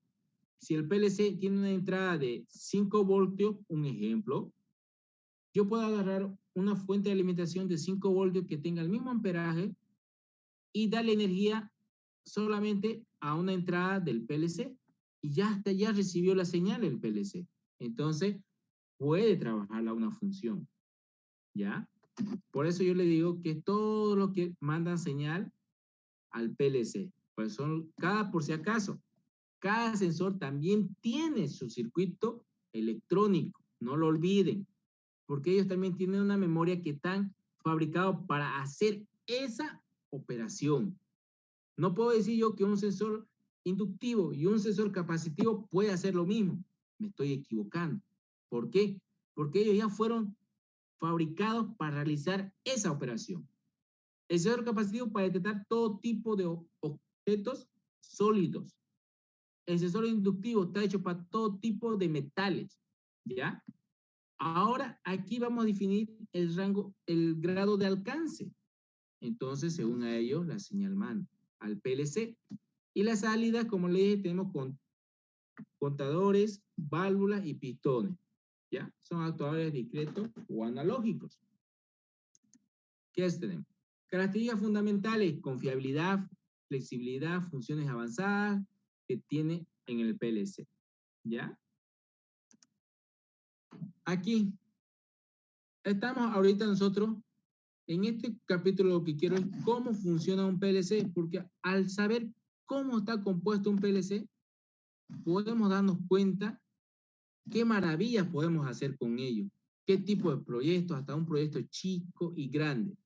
si el PLC tiene una entrada de 5 voltios, un ejemplo, yo puedo agarrar una fuente de alimentación de 5 voltios que tenga el mismo amperaje y darle energía solamente a una entrada del PLC y ya recibió la señal el PLC. Entonces, puede trabajar una función, ¿ya? Por eso yo le digo que todo lo que mandan señal al PLC, pues por si acaso, cada sensor también tiene su circuito electrónico, no lo olviden, porque ellos también tienen una memoria que están fabricados para hacer esa operación. No puedo decir yo que un sensor inductivo y un sensor capacitivo puede hacer lo mismo. Me estoy equivocando. ¿Por qué? Porque ellos ya fueron fabricados para realizar esa operación. El sensor capacitivo para detectar todo tipo de objetos sólidos. El sensor inductivo está hecho para todo tipo de metales, ¿ya? Ahora aquí vamos a definir el rango, el grado de alcance. Entonces, según a ellos, la señal manda al PLC. Y la salida, como le dije, tenemos contadores, válvulas y pistones, ¿ya? Son actuadores discretos o analógicos. ¿Qué es tenemos? Características fundamentales, confiabilidad, flexibilidad, funciones avanzadas que tiene en el PLC, ¿ya? Aquí estamos ahorita nosotros, en este capítulo lo que quiero es cómo funciona un PLC, porque al saber cómo está compuesto un PLC, podemos darnos cuenta qué maravillas podemos hacer con ello, qué tipo de proyectos, hasta un proyecto chico y grande.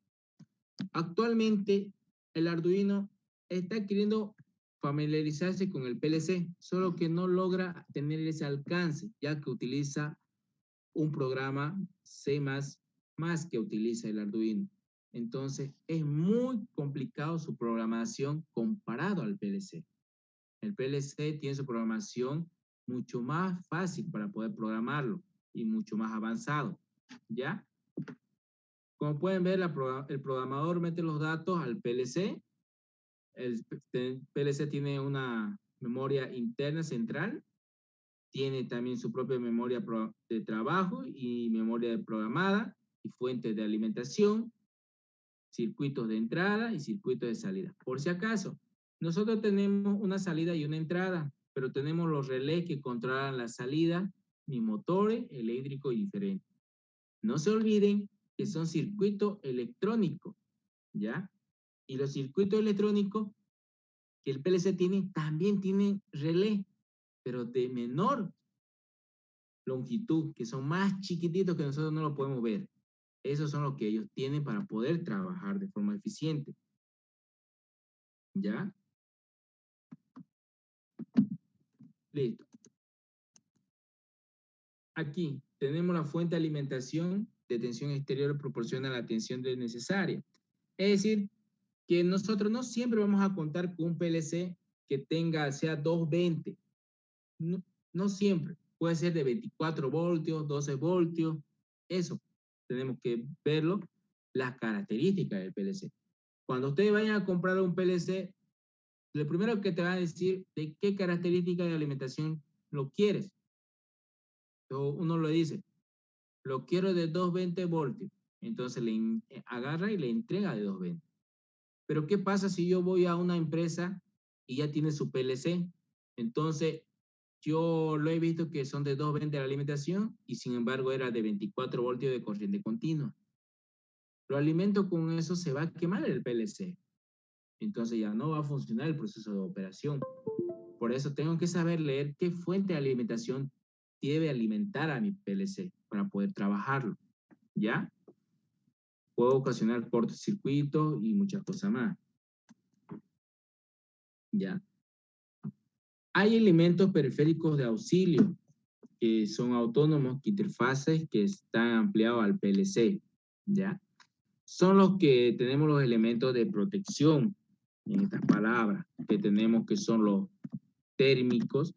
Actualmente, el Arduino está queriendo familiarizarse con el PLC, solo que no logra tener ese alcance, ya que utiliza un programa C++ que utiliza el Arduino. Entonces, es muy complicado su programación comparado al PLC. El PLC tiene su programación mucho más fácil para poder programarlo y mucho más avanzado, ¿ya? Como pueden ver, el programador mete los datos al PLC. El PLC tiene una memoria interna central, tiene también su propia memoria de trabajo y memoria de programada y fuentes de alimentación, circuitos de entrada y circuitos de salida. Por si acaso, nosotros tenemos una salida y una entrada, pero tenemos los relés que controlan la salida, ni motores eléctricos diferentes. No se olviden que son circuitos electrónicos, ¿ya? Y los circuitos electrónicos que el PLC tiene, también tienen relé, pero de menor longitud, que son más chiquititos que nosotros no lo podemos ver. Esos son los que ellos tienen para poder trabajar de forma eficiente. ¿Ya? Listo. Aquí tenemos la fuente de alimentación de tensión exterior proporciona la tensión necesaria. Es decir, que nosotros no siempre vamos a contar con un PLC que sea 220. No, no siempre. Puede ser de 24 voltios, 12 voltios. Eso tenemos que verlo, las características del PLC. Cuando ustedes vayan a comprar un PLC, lo primero que te va a decir de qué característica de alimentación lo quieres. Entonces uno lo dice, lo quiero de 220 voltios. Entonces le agarra y le entrega de 220. Pero ¿qué pasa si yo voy a una empresa y ya tiene su PLC? Entonces, yo lo he visto que son de 220 la alimentación y sin embargo era de 24 voltios de corriente continua. Lo alimento con eso, se va a quemar el PLC. Entonces ya no va a funcionar el proceso de operación. Por eso tengo que saber leer qué fuente de alimentación debe alimentar a mi PLC para poder trabajarlo. ¿Ya? Puede ocasionar cortocircuitos y muchas cosas más. ¿Ya? Hay elementos periféricos de auxilio que son autónomos, que interfaces que están ampliados al PLC. ¿Ya? Son los que tenemos los elementos de protección, en estas palabras, que tenemos que son los térmicos,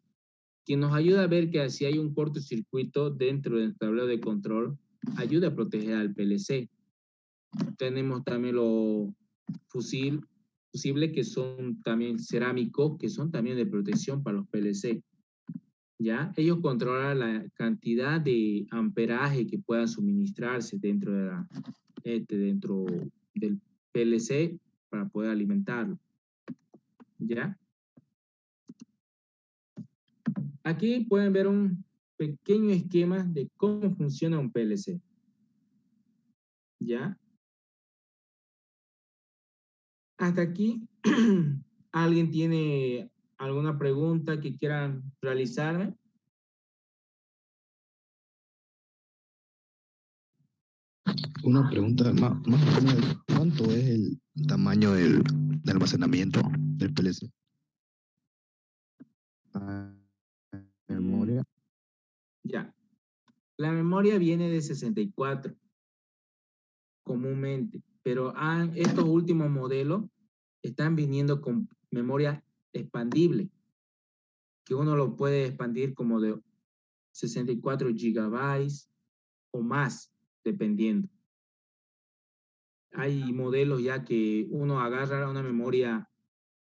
que nos ayuda a ver que si hay un cortocircuito dentro del tablero de control, ayuda a proteger al PLC. Tenemos también los fusibles que son también cerámicos, que son también de protección para los PLC. ¿Ya? Ellos controlan la cantidad de amperaje que puedan suministrarse dentro del PLC para poder alimentarlo. ¿Ya? Aquí pueden ver un pequeño esquema de cómo funciona un PLC. ¿Ya? Hasta aquí, ¿alguien tiene alguna pregunta que quieran realizarme? Una pregunta más o menos, ¿cuánto es el tamaño del almacenamiento del PLC? Memoria. Ya. La memoria viene de 64 comúnmente, pero estos últimos modelos están viniendo con memoria expandible, que uno lo puede expandir como de 64 gigabytes o más, dependiendo. Hay modelos ya que uno agarra una memoria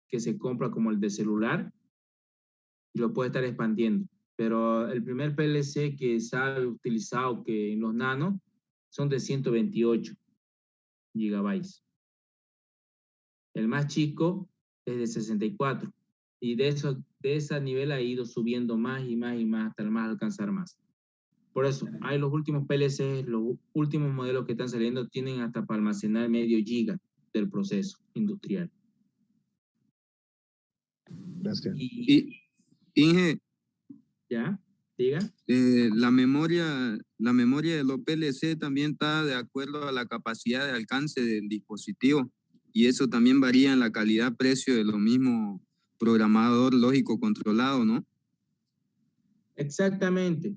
que se compra como el de celular y lo puede estar expandiendo. Pero el primer PLC que se ha utilizado que en los nanos son de 128 gigabytes. El más chico es de 64. Y de ese nivel ha ido subiendo más y más y más hasta el más alcanzar más. Por eso, hay los últimos PLC, los últimos modelos que están saliendo tienen hasta para almacenar medio giga del proceso industrial. Gracias. Y Inge, ¿Ya? Diga. la memoria de los PLC también está de acuerdo a la capacidad de alcance del dispositivo y eso también varía en la calidad-precio de lo mismo programador lógico controlado, ¿no? Exactamente.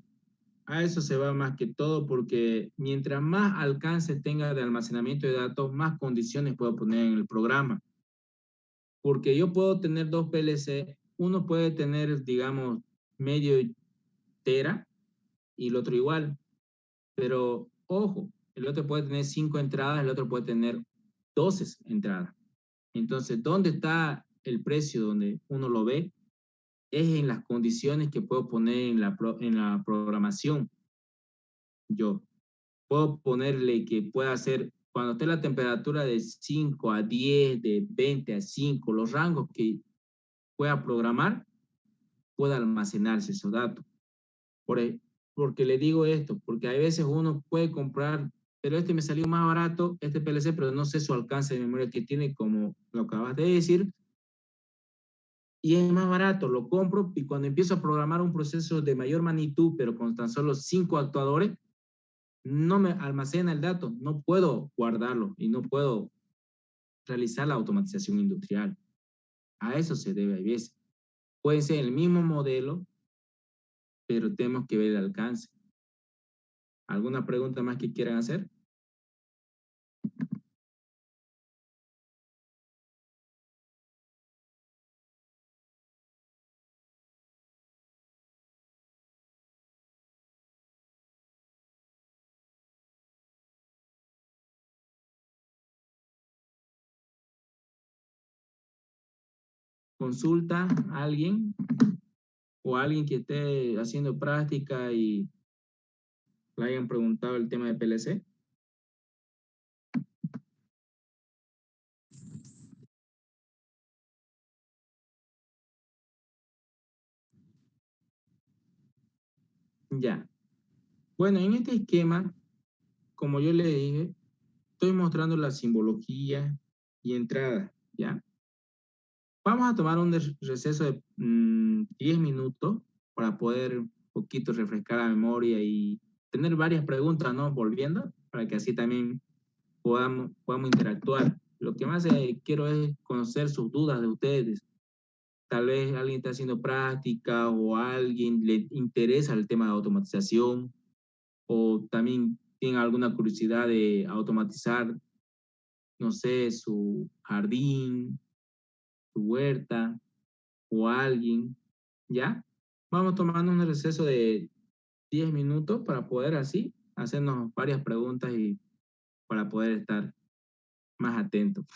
A eso se va más que todo porque mientras más alcance tenga de almacenamiento de datos, más condiciones puedo poner en el programa. Porque yo puedo tener dos PLC, uno puede tener, digamos, medio tera y el otro igual. Pero, ojo, el otro puede tener 5 entradas, el otro puede tener 12 entradas. Entonces, ¿dónde está el precio donde uno lo ve? Es en las condiciones que puedo poner en la programación. Yo puedo ponerle que pueda ser, cuando esté la temperatura de 5 a 10, de 20 a 5, los rangos que pueda programar, pueda almacenarse esos datos. Porque le digo esto, porque hay veces uno puede comprar, pero este me salió más barato, este PLC, pero no sé su alcance de memoria que tiene, como lo acabas de decir, y es más barato, lo compro, y cuando empiezo a programar un proceso de mayor magnitud, pero con tan solo 5 actuadores, no me almacena el dato, no puedo guardarlo y no puedo realizar la automatización industrial. A eso se debe a veces. Puede ser el mismo modelo, pero tenemos que ver el alcance. ¿Alguna pregunta más que quieran hacer? ¿Consulta a alguien o alguien que esté haciendo práctica y le hayan preguntado el tema de PLC? Ya. Bueno, en este esquema, como yo le dije, estoy mostrando la simbología y entrada, ¿ya? Vamos a tomar un receso de 10 minutos para poder un poquito refrescar la memoria y tener varias preguntas, ¿no? Volviendo, para que así también podamos interactuar. Lo que más quiero es conocer sus dudas de ustedes. Tal vez alguien está haciendo práctica o a alguien le interesa el tema de automatización o también tiene alguna curiosidad de automatizar, no sé, su jardín, su huerta o alguien, ¿ya? Vamos tomando un receso de 10 minutos para poder así hacernos varias preguntas y para poder estar más atentos.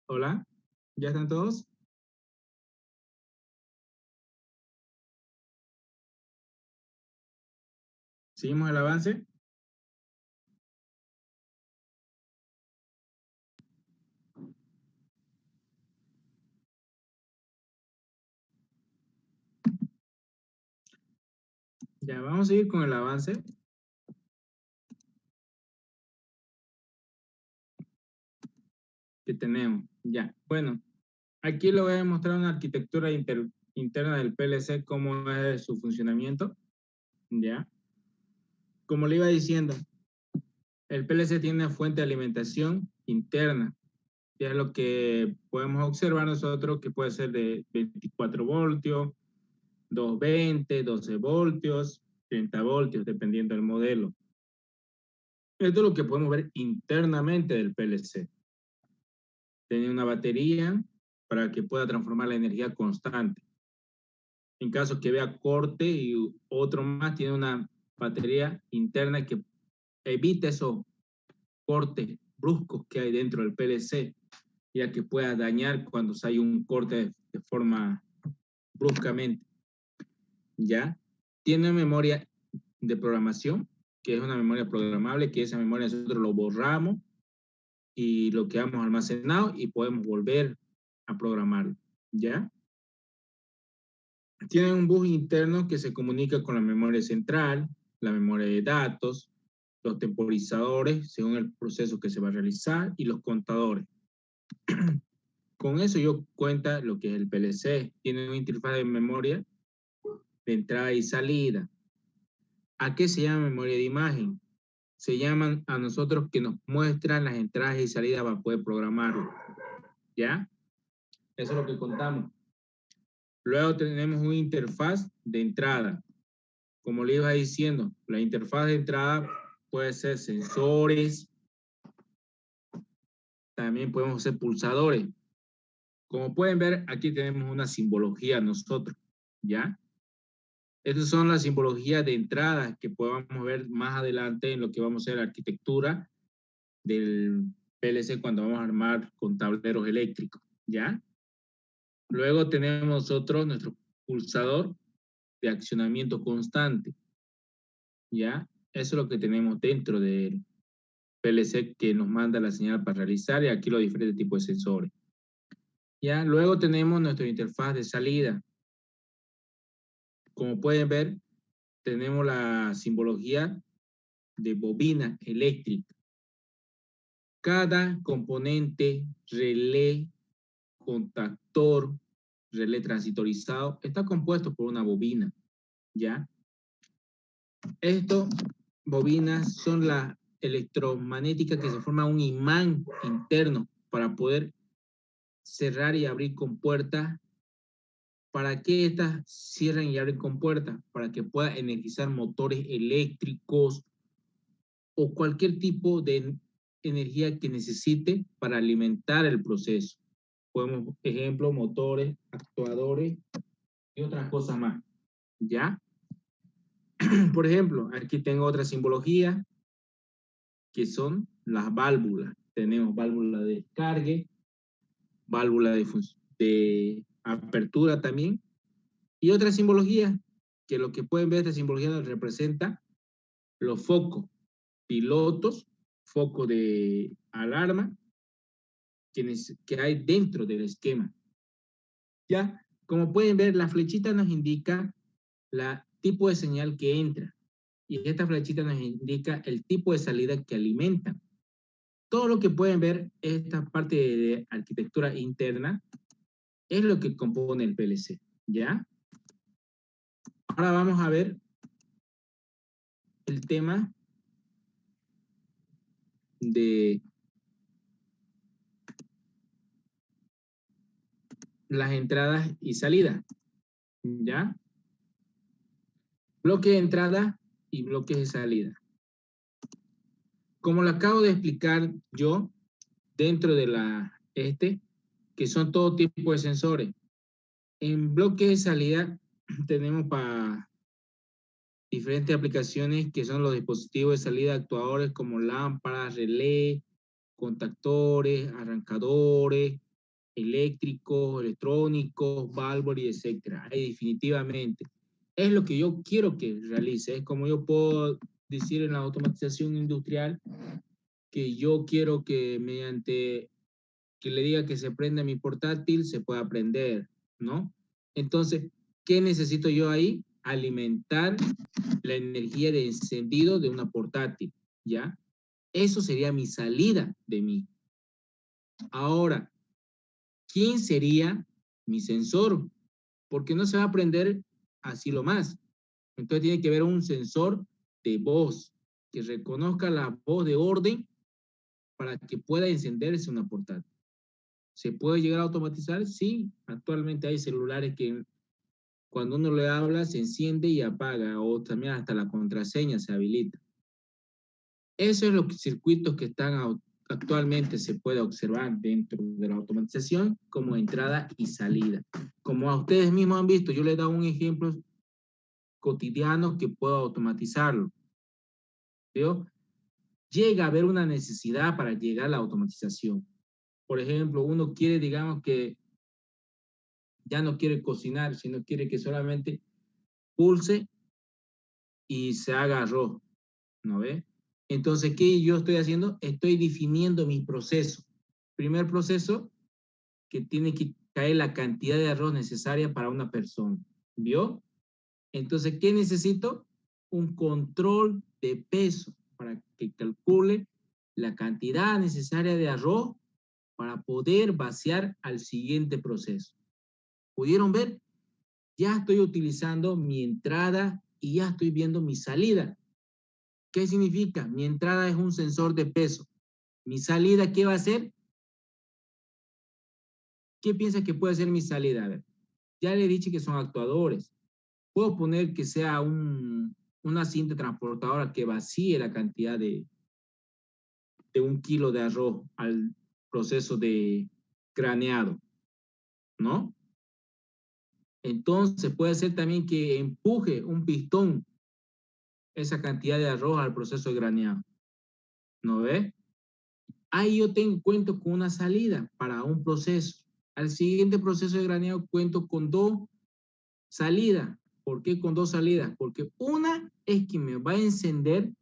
Hola, ¿ya están todos? ¿Seguimos el avance? Ya, vamos a seguir con el avance. Que tenemos. Ya, bueno, aquí le voy a mostrar una arquitectura interna del PLC, cómo es su funcionamiento. Ya, como le iba diciendo, el PLC tiene una fuente de alimentación interna, que es lo que podemos observar nosotros, que puede ser de 24 voltios, 220, 12 voltios, 30 voltios, dependiendo del modelo. Esto es lo que podemos ver internamente del PLC. Tiene una batería para que pueda transformar la energía constante. En caso que vea corte y otro más, tiene una batería interna que evita esos cortes bruscos que hay dentro del PLC, ya que pueda dañar cuando hay un corte de forma bruscamente. ¿Ya? Tiene memoria de programación, que es una memoria programable, que esa memoria nosotros lo borramos y lo quedamos almacenado y podemos volver a programarlo. ¿Ya? Tiene un bus interno que se comunica con la memoria central, la memoria de datos, los temporizadores según el proceso que se va a realizar y los contadores. Con eso yo cuenta lo que es el PLC. Tiene una interfaz de memoria de entrada y salida. ¿A qué se llama memoria de imagen? Se llaman a nosotros que nos muestran las entradas y salidas para poder programarlo. ¿Ya? Eso es lo que contamos. Luego tenemos una interfaz de entrada. Como le iba diciendo, la interfaz de entrada puede ser sensores, también podemos ser pulsadores. Como pueden ver, aquí tenemos una simbología nosotros, ¿ya? Estas son las simbologías de entrada que podamos ver más adelante en lo que vamos a hacer la arquitectura del PLC cuando vamos a armar con tableros eléctricos, ¿ya? Luego tenemos nosotros nuestro pulsador de accionamiento constante, ¿ya? Eso es lo que tenemos dentro del PLC que nos manda la señal para realizar y aquí los diferentes tipos de sensores. ¿Ya? Luego tenemos nuestra interfaz de salida. Como pueden ver, tenemos la simbología de bobina eléctrica. Cada componente, relé, contactor, relé transitorizado, está compuesto por una bobina, ¿ya? Estas bobinas son las electromagnéticas que se forma un imán interno para poder cerrar y abrir compuertas. ¿Para qué estas cierran y abren compuertas? Para que pueda energizar motores eléctricos o cualquier tipo de energía que necesite para alimentar el proceso. Podemos, ejemplo, motores, actuadores y otras cosas más. ¿Ya? Por ejemplo, aquí tengo otra simbología que son las válvulas. Tenemos válvula de descargue, válvula de apertura también, y otra simbología, que lo que pueden ver, esta simbología nos representa los focos, pilotos, foco de alarma, que hay dentro del esquema. Ya, como pueden ver, la flechita nos indica el tipo de señal que entra, y esta flechita nos indica el tipo de salida que alimenta. Todo lo que pueden ver, esta parte de arquitectura interna, es lo que compone el PLC, ¿ya? Ahora vamos a ver el tema de las entradas y salidas, ¿ya? Bloque de entrada y bloques de salida. Como lo acabo de explicar yo, dentro de que son todo tipo de sensores. En bloques de salida tenemos para diferentes aplicaciones que son los dispositivos de salida actuadores como lámparas, relé, contactores, arrancadores, eléctricos, electrónicos, válvulas, etcétera. Ahí definitivamente es lo que yo quiero que realice. Es como yo puedo decir en la automatización industrial que yo quiero que mediante que le diga que se prenda mi portátil, se pueda prender, ¿no? Entonces, ¿qué necesito yo ahí? Alimentar la energía de encendido de una portátil, ¿ya? Eso sería mi salida de mí. Ahora, ¿quién sería mi sensor? Porque no se va a prender así lo más. Entonces tiene que haber un sensor de voz que reconozca la voz de orden para que pueda encenderse una portátil. ¿Se puede llegar a automatizar? Sí, actualmente hay celulares que cuando uno le habla se enciende y apaga, o también hasta la contraseña se habilita. Esos son los circuitos que están actualmente se puede observar dentro de la automatización como entrada y salida. Como a ustedes mismos han visto, yo les he dado un ejemplo cotidiano que puedo automatizarlo. ¿Veo? Llega a haber una necesidad para llegar a la automatización. Por ejemplo, uno quiere, digamos que ya no quiere cocinar, sino quiere que solamente pulse y se haga arroz, ¿no ve? Entonces, ¿qué yo estoy haciendo? Estoy definiendo mi proceso. Primer proceso, que tiene que caer la cantidad de arroz necesaria para una persona, ¿vio? Entonces, ¿qué necesito? Un control de peso para que calcule la cantidad necesaria de arroz para poder vaciar al siguiente proceso. ¿Pudieron ver? Ya estoy utilizando mi entrada y ya estoy viendo mi salida. ¿Qué significa? Mi entrada es un sensor de peso. ¿Mi salida qué va a ser? ¿Qué piensa que puede ser mi salida? A ver, ya le he dicho que son actuadores. Puedo poner que sea una cinta transportadora que vacíe la cantidad de 1 kilo de arroz al proceso de graneado, ¿no? Entonces puede ser también que empuje un pistón esa cantidad de arroz al proceso de graneado, ¿no ve? Ahí yo cuento con una salida para un proceso. Al siguiente proceso de graneado cuento con 2 salidas. ¿Por qué con 2 salidas? Porque una es que me va a encender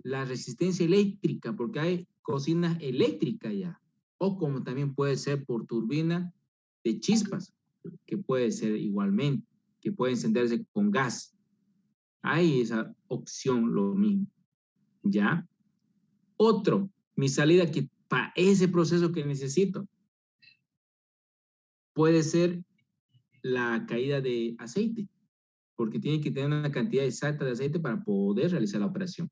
la resistencia eléctrica, porque hay cocinas eléctricas ya, o como también puede ser por turbina de chispas, que puede ser igualmente, que puede encenderse con gas. Hay esa opción, lo mismo, ¿ya? Otro, mi salida que para ese proceso que necesito, puede ser la caída de aceite, porque tiene que tener una cantidad exacta de aceite para poder realizar la operación.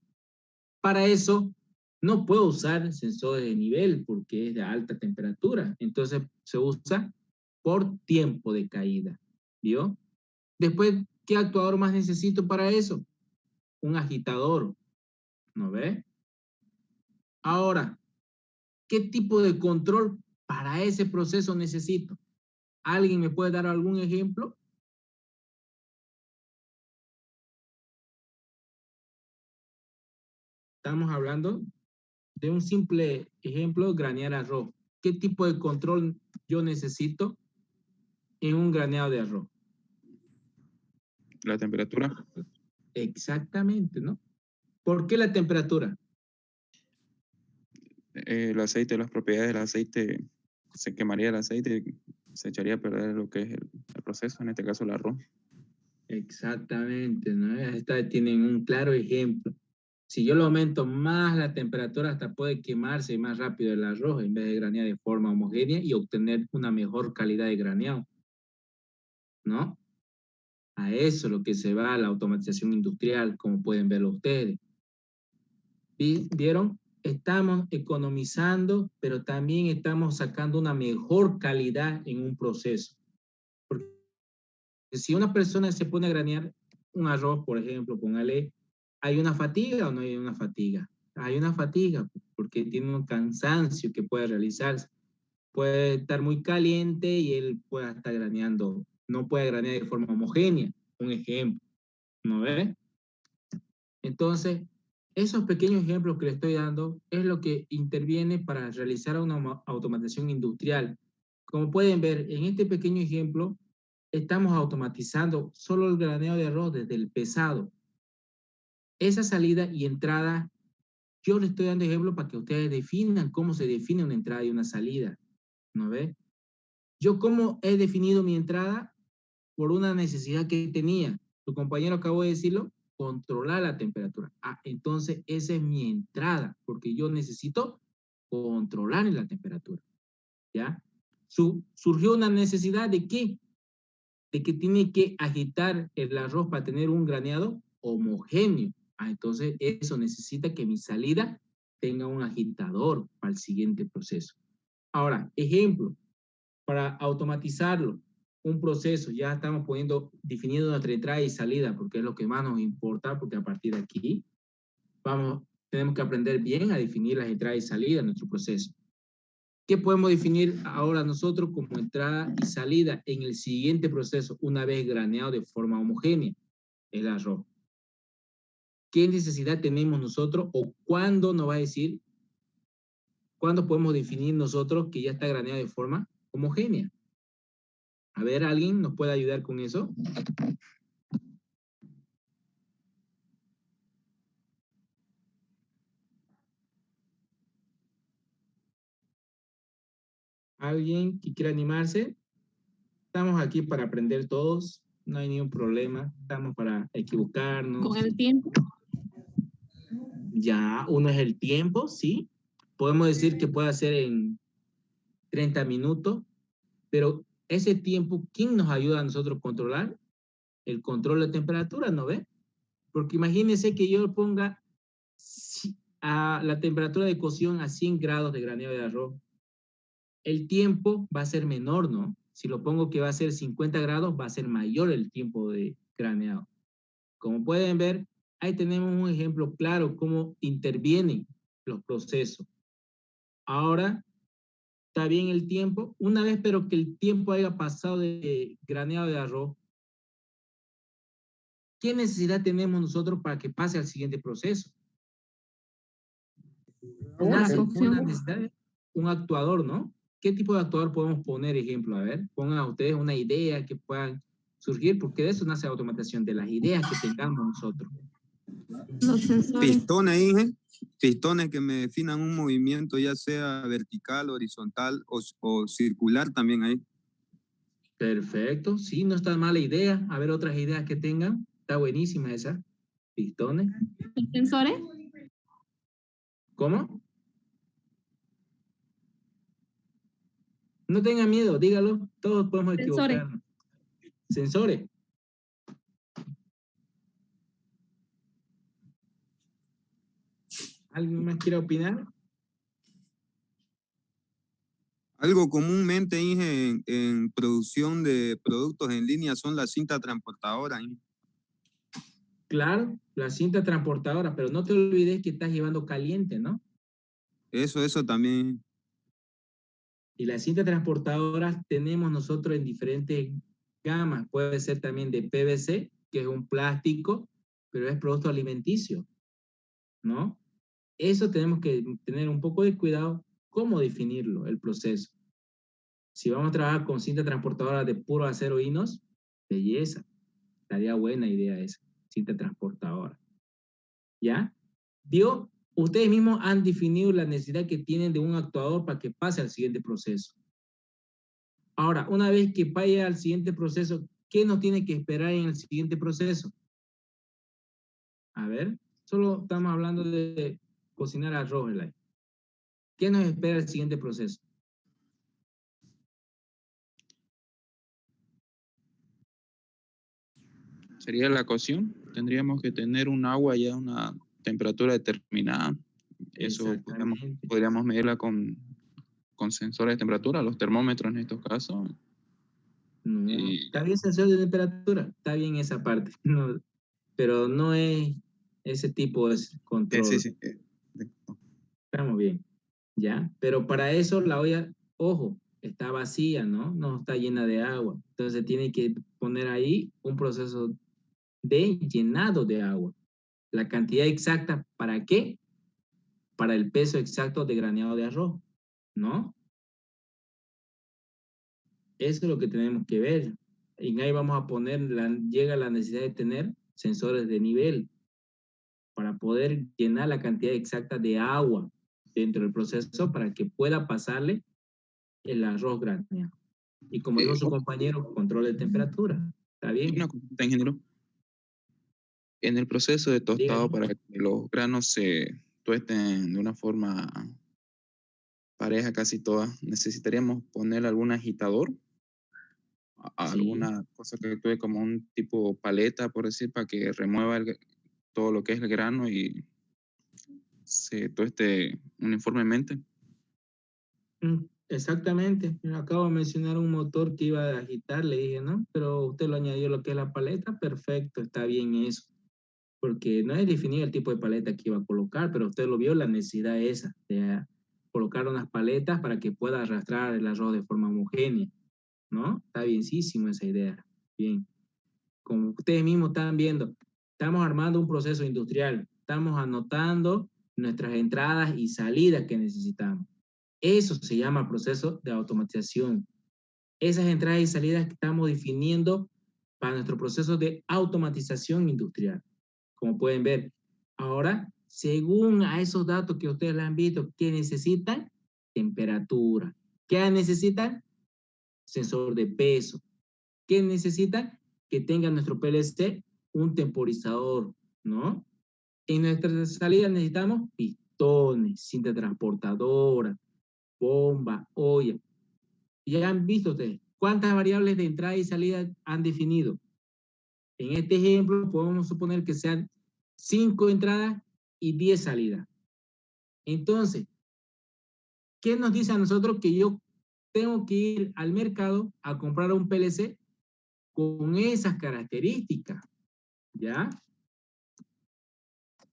Para eso, no puedo usar sensores de nivel porque es de alta temperatura. Entonces, se usa por tiempo de caída. ¿Vio? Después, ¿qué actuador más necesito para eso? Un agitador. ¿No ve? Ahora, ¿qué tipo de control para ese proceso necesito? ¿Alguien me puede dar algún ejemplo? Estamos hablando de un simple ejemplo, granear arroz. ¿Qué tipo de control yo necesito en un graneado de arroz? La temperatura. Exactamente, ¿no? ¿Por qué la temperatura? El aceite, las propiedades del aceite, se quemaría el aceite, se echaría a perder lo que es el proceso, en este caso el arroz. Exactamente, ¿no? Esta tienen un claro ejemplo. Si yo lo aumento más la temperatura, hasta puede quemarse más rápido el arroz en vez de granear de forma homogénea y obtener una mejor calidad de graneado, ¿no? A eso es lo que se va la automatización industrial, como pueden verlo ustedes. ¿Vieron? Estamos economizando, pero también estamos sacando una mejor calidad en un proceso. Porque si una persona se pone a granear un arroz, por ejemplo, póngale, ¿hay una fatiga o no hay una fatiga? Hay una fatiga, porque tiene un cansancio que puede realizarse. Puede estar muy caliente y él puede estar graneando, no puede granear de forma homogénea, un ejemplo, ¿no ve? Entonces, Esos pequeños ejemplos que le estoy dando es lo que interviene para realizar una automatización industrial. Como pueden ver, en este pequeño ejemplo, estamos automatizando solo el graneo de arroz desde el pesado. Esa salida y entrada, yo les estoy dando ejemplo para que ustedes definan cómo se define una entrada y una salida. ¿No ve? Yo cómo he definido mi entrada por una necesidad que tenía. Tu compañero acabó de decirlo, controlar la temperatura. Ah, entonces esa es mi entrada, porque yo necesito controlar la temperatura. ¿Ya? Surgió una necesidad de ¿qué? De que tiene que agitar el arroz para tener un graneado homogéneo. Ah, entonces eso necesita que mi salida tenga un agitador para el siguiente proceso. Ahora, ejemplo, para automatizarlo, un proceso, ya estamos definiendo nuestra entrada y salida, porque es lo que más nos importa, porque a partir de aquí tenemos que aprender bien a definir las entradas y salidas de nuestro proceso. ¿Qué podemos definir ahora nosotros como entrada y salida en el siguiente proceso, una vez graneado de forma homogénea el arroz? ¿Qué necesidad tenemos nosotros o cuándo nos va a decir, cuándo podemos definir nosotros que ya está graneado de forma homogénea? A ver, ¿alguien nos puede ayudar con eso? ¿Alguien que quiera animarse? Estamos aquí para aprender todos, no hay ningún problema, estamos para equivocarnos. Con el tiempo. Ya, uno es el tiempo, ¿sí? Podemos decir que puede ser en 30 minutos, pero ese tiempo, ¿quién nos ayuda a nosotros a controlar? El control de temperatura, ¿no ve? Porque imagínense que yo ponga a la temperatura de cocción a 100 grados de graneo de arroz. El tiempo va a ser menor, ¿no? Si lo pongo que va a ser 50 grados, va a ser mayor el tiempo de graneado. Como pueden ver, ahí tenemos un ejemplo claro cómo intervienen los procesos. Ahora, está bien el tiempo. Una vez, pero que el tiempo haya pasado de graneado de arroz, ¿qué necesidad tenemos nosotros para que pase al siguiente proceso? Una necesidad, un actuador, ¿no? ¿Qué tipo de actuador podemos poner ejemplo? A ver, pongan a ustedes una idea que puedan surgir, porque de eso nace la automatización, de las ideas que tengamos nosotros. Los sensores. Pistones, Inge. Pistones que me definan un movimiento, ya sea vertical, horizontal o circular también ahí. Perfecto, sí, no está mala idea. A ver otras ideas que tengan. Está buenísima esa. Pistones. ¿Los sensores? ¿Cómo? No tengan miedo, dígalo. Todos podemos equivocarnos. Sensores. ¿Alguien más quiere opinar? Algo comúnmente, Inge, en producción de productos en línea son las cintas transportadoras, Inge. Claro, la cinta transportadora, pero no te olvides que estás llevando caliente, ¿no? Eso también. Y las cintas transportadoras tenemos nosotros en diferentes gamas. Puede ser también de PVC, que es un plástico, pero es producto alimenticio, ¿no? Eso tenemos que tener un poco de cuidado, cómo definirlo, el proceso. Si vamos a trabajar con cinta transportadora de puro acero inox, belleza. Estaría buena idea esa, cinta transportadora. ¿Ya? Digo, ustedes mismos han definido la necesidad que tienen de un actuador para que pase al siguiente proceso. Ahora, una vez que vaya al siguiente proceso, ¿qué nos tiene que esperar en el siguiente proceso? A ver, solo estamos hablando de cocinar arroz, ¿verdad? ¿Qué nos espera el siguiente proceso? Sería la cocción. Tendríamos que tener un agua ya a una temperatura determinada. Eso podríamos medirla con sensores de temperatura, los termómetros en estos casos. No, está bien sensor de temperatura, está bien esa parte, no, pero no es ese tipo de control. Sí. Estamos bien, ¿ya? Pero para eso la olla, ojo, está vacía, ¿no? No está llena de agua. Entonces tiene que poner ahí un proceso de llenado de agua. La cantidad exacta, ¿para qué? Para el peso exacto de graneado de arroz, ¿no? Eso es lo que tenemos que ver. Y ahí vamos a poner, llega la necesidad de tener sensores de nivel para poder llenar la cantidad exacta de agua dentro del proceso para que pueda pasarle el arroz graneado. Y como dijo su compañero, control de temperatura. ¿Está bien? Una consulta, ingeniero. En el proceso de tostado, Dígame. para que los granos se tuesten de una forma pareja casi todas, ¿necesitaríamos poner algún agitador? ¿Alguna cosa que actúe como un tipo paleta, por decir, para que remueva todo lo que es el grano y se tueste uniformemente? Exactamente. Acabo de mencionar un motor que iba a agitar, le dije, ¿no? Pero usted lo añadió lo que es la paleta, perfecto, está bien eso. Porque no he definido el tipo de paleta que iba a colocar, pero usted lo vio, la necesidad esa de colocar unas paletas para que pueda arrastrar el arroz de forma homogénea, ¿no? Está bienísimo esa idea. Bien. Como ustedes mismos están viendo, estamos armando un proceso industrial, estamos anotando nuestras entradas y salidas que necesitamos. Eso se llama proceso de automatización. Esas entradas y salidas que estamos definiendo para nuestro proceso de automatización industrial. Como pueden ver, ahora, según a esos datos que ustedes han visto, ¿qué necesitan? Temperatura. ¿Qué necesitan? Sensor de peso. ¿Qué necesitan? Que tenga nuestro PLC un temporizador, ¿no? En nuestra salida necesitamos pistones, cinta transportadora, bomba, olla. Ya han visto ustedes cuántas variables de entrada y salida han definido. En este ejemplo podemos suponer que sean 5 entradas y 10 salidas. Entonces, ¿qué nos dice a nosotros? Que yo tengo que ir al mercado a comprar un PLC con esas características, ¿ya?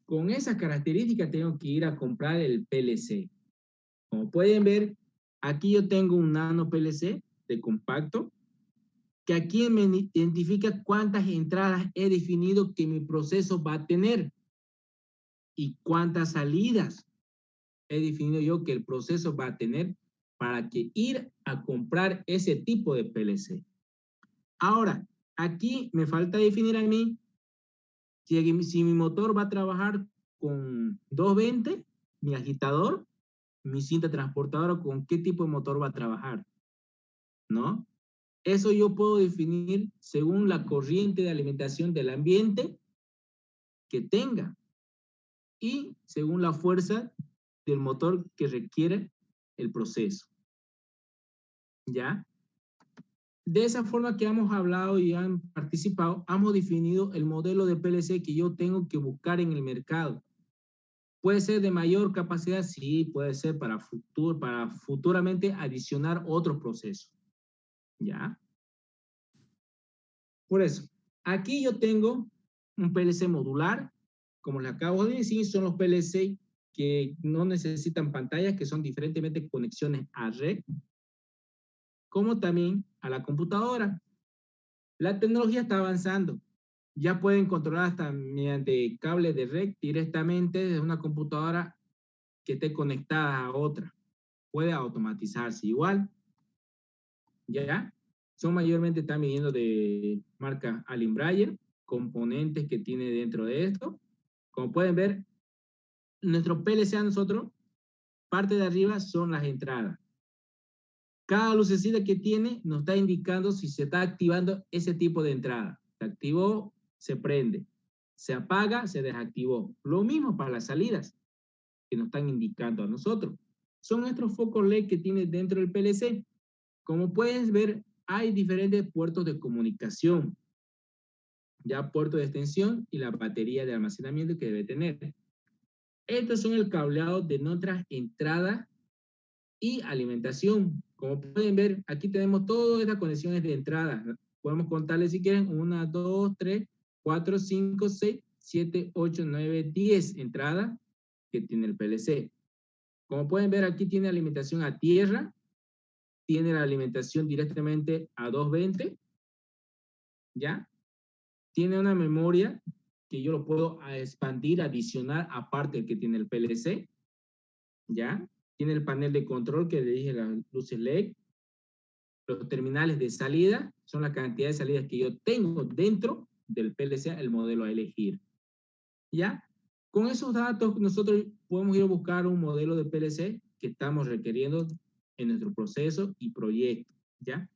Con esas características tengo que ir a comprar el PLC. Como pueden ver, aquí yo tengo un nano PLC de compacto, que aquí me identifica cuántas entradas he definido que mi proceso va a tener y cuántas salidas he definido yo que el proceso va a tener para que ir a comprar ese tipo de PLC. Ahora, aquí me falta definir a mí si mi motor va a trabajar con 220, mi agitador, mi cinta transportadora, con qué tipo de motor va a trabajar, ¿no? Eso yo puedo definir según la corriente de alimentación del ambiente que tenga y según la fuerza del motor que requiere el proceso. ¿Ya? De esa forma que hemos hablado y han participado, hemos definido el modelo de PLC que yo tengo que buscar en el mercado. ¿Puede ser de mayor capacidad? Sí, puede ser para futuramente adicionar otros procesos. ¿Ya? Por eso, aquí yo tengo un PLC modular. Como les acabo de decir, son los PLC que no necesitan pantallas, que son diferentemente conexiones a red, como también a la computadora. La tecnología está avanzando. Ya pueden controlar hasta mediante cable de red directamente desde una computadora que esté conectada a otra. Puede automatizarse igual. ¿Ya? Son mayormente, están viniendo de marca Allen-Brayer, componentes que tiene dentro de esto. Como pueden ver, nuestro PLC a nosotros, parte de arriba son las entradas. Cada lucecita que tiene nos está indicando si se está activando ese tipo de entrada. Se activó, se prende. Se apaga, se desactivó. Lo mismo para las salidas que nos están indicando a nosotros. Son nuestros focos LED que tiene dentro del PLC. Como puedes ver, hay diferentes puertos de comunicación. Ya puerto de extensión y la batería de almacenamiento que debe tener. Estos son el cableado de nuestras entradas y alimentación. Como pueden ver, aquí tenemos todas estas conexiones de entrada. Podemos contarles si quieren 1, 2, 3, 4, 5, 6, 7, 8, 9, 10 entradas que tiene el PLC. Como pueden ver, aquí tiene alimentación a tierra, tiene la alimentación directamente a 220, ¿ya? Tiene una memoria que yo lo puedo expandir, adicionar, aparte del que tiene el PLC, ¿ya? Tiene el panel de control que le dije, las luces LED. Los terminales de salida son la cantidad de salidas que yo tengo dentro del PLC, el modelo a elegir, ¿ya? Con esos datos nosotros podemos ir a buscar un modelo de PLC que estamos requiriendo en nuestro proceso y proyecto, ¿ya?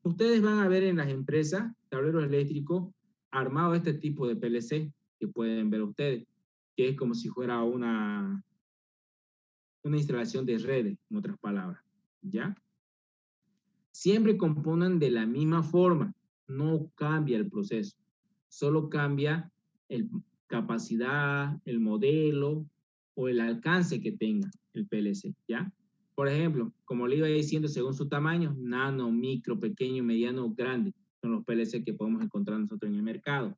Ustedes van a ver en las empresas tableros eléctricos armados de este tipo de PLC que pueden ver ustedes, que es como si fuera una instalación de redes, en otras palabras, ¿ya? Siempre componen de la misma forma, no cambia el proceso, solo cambia la capacidad, el modelo o el alcance que tenga el PLC, ¿ya? Por ejemplo, como le iba diciendo, según su tamaño, nano, micro, pequeño, mediano, grande, son los PLC que podemos encontrar nosotros en el mercado,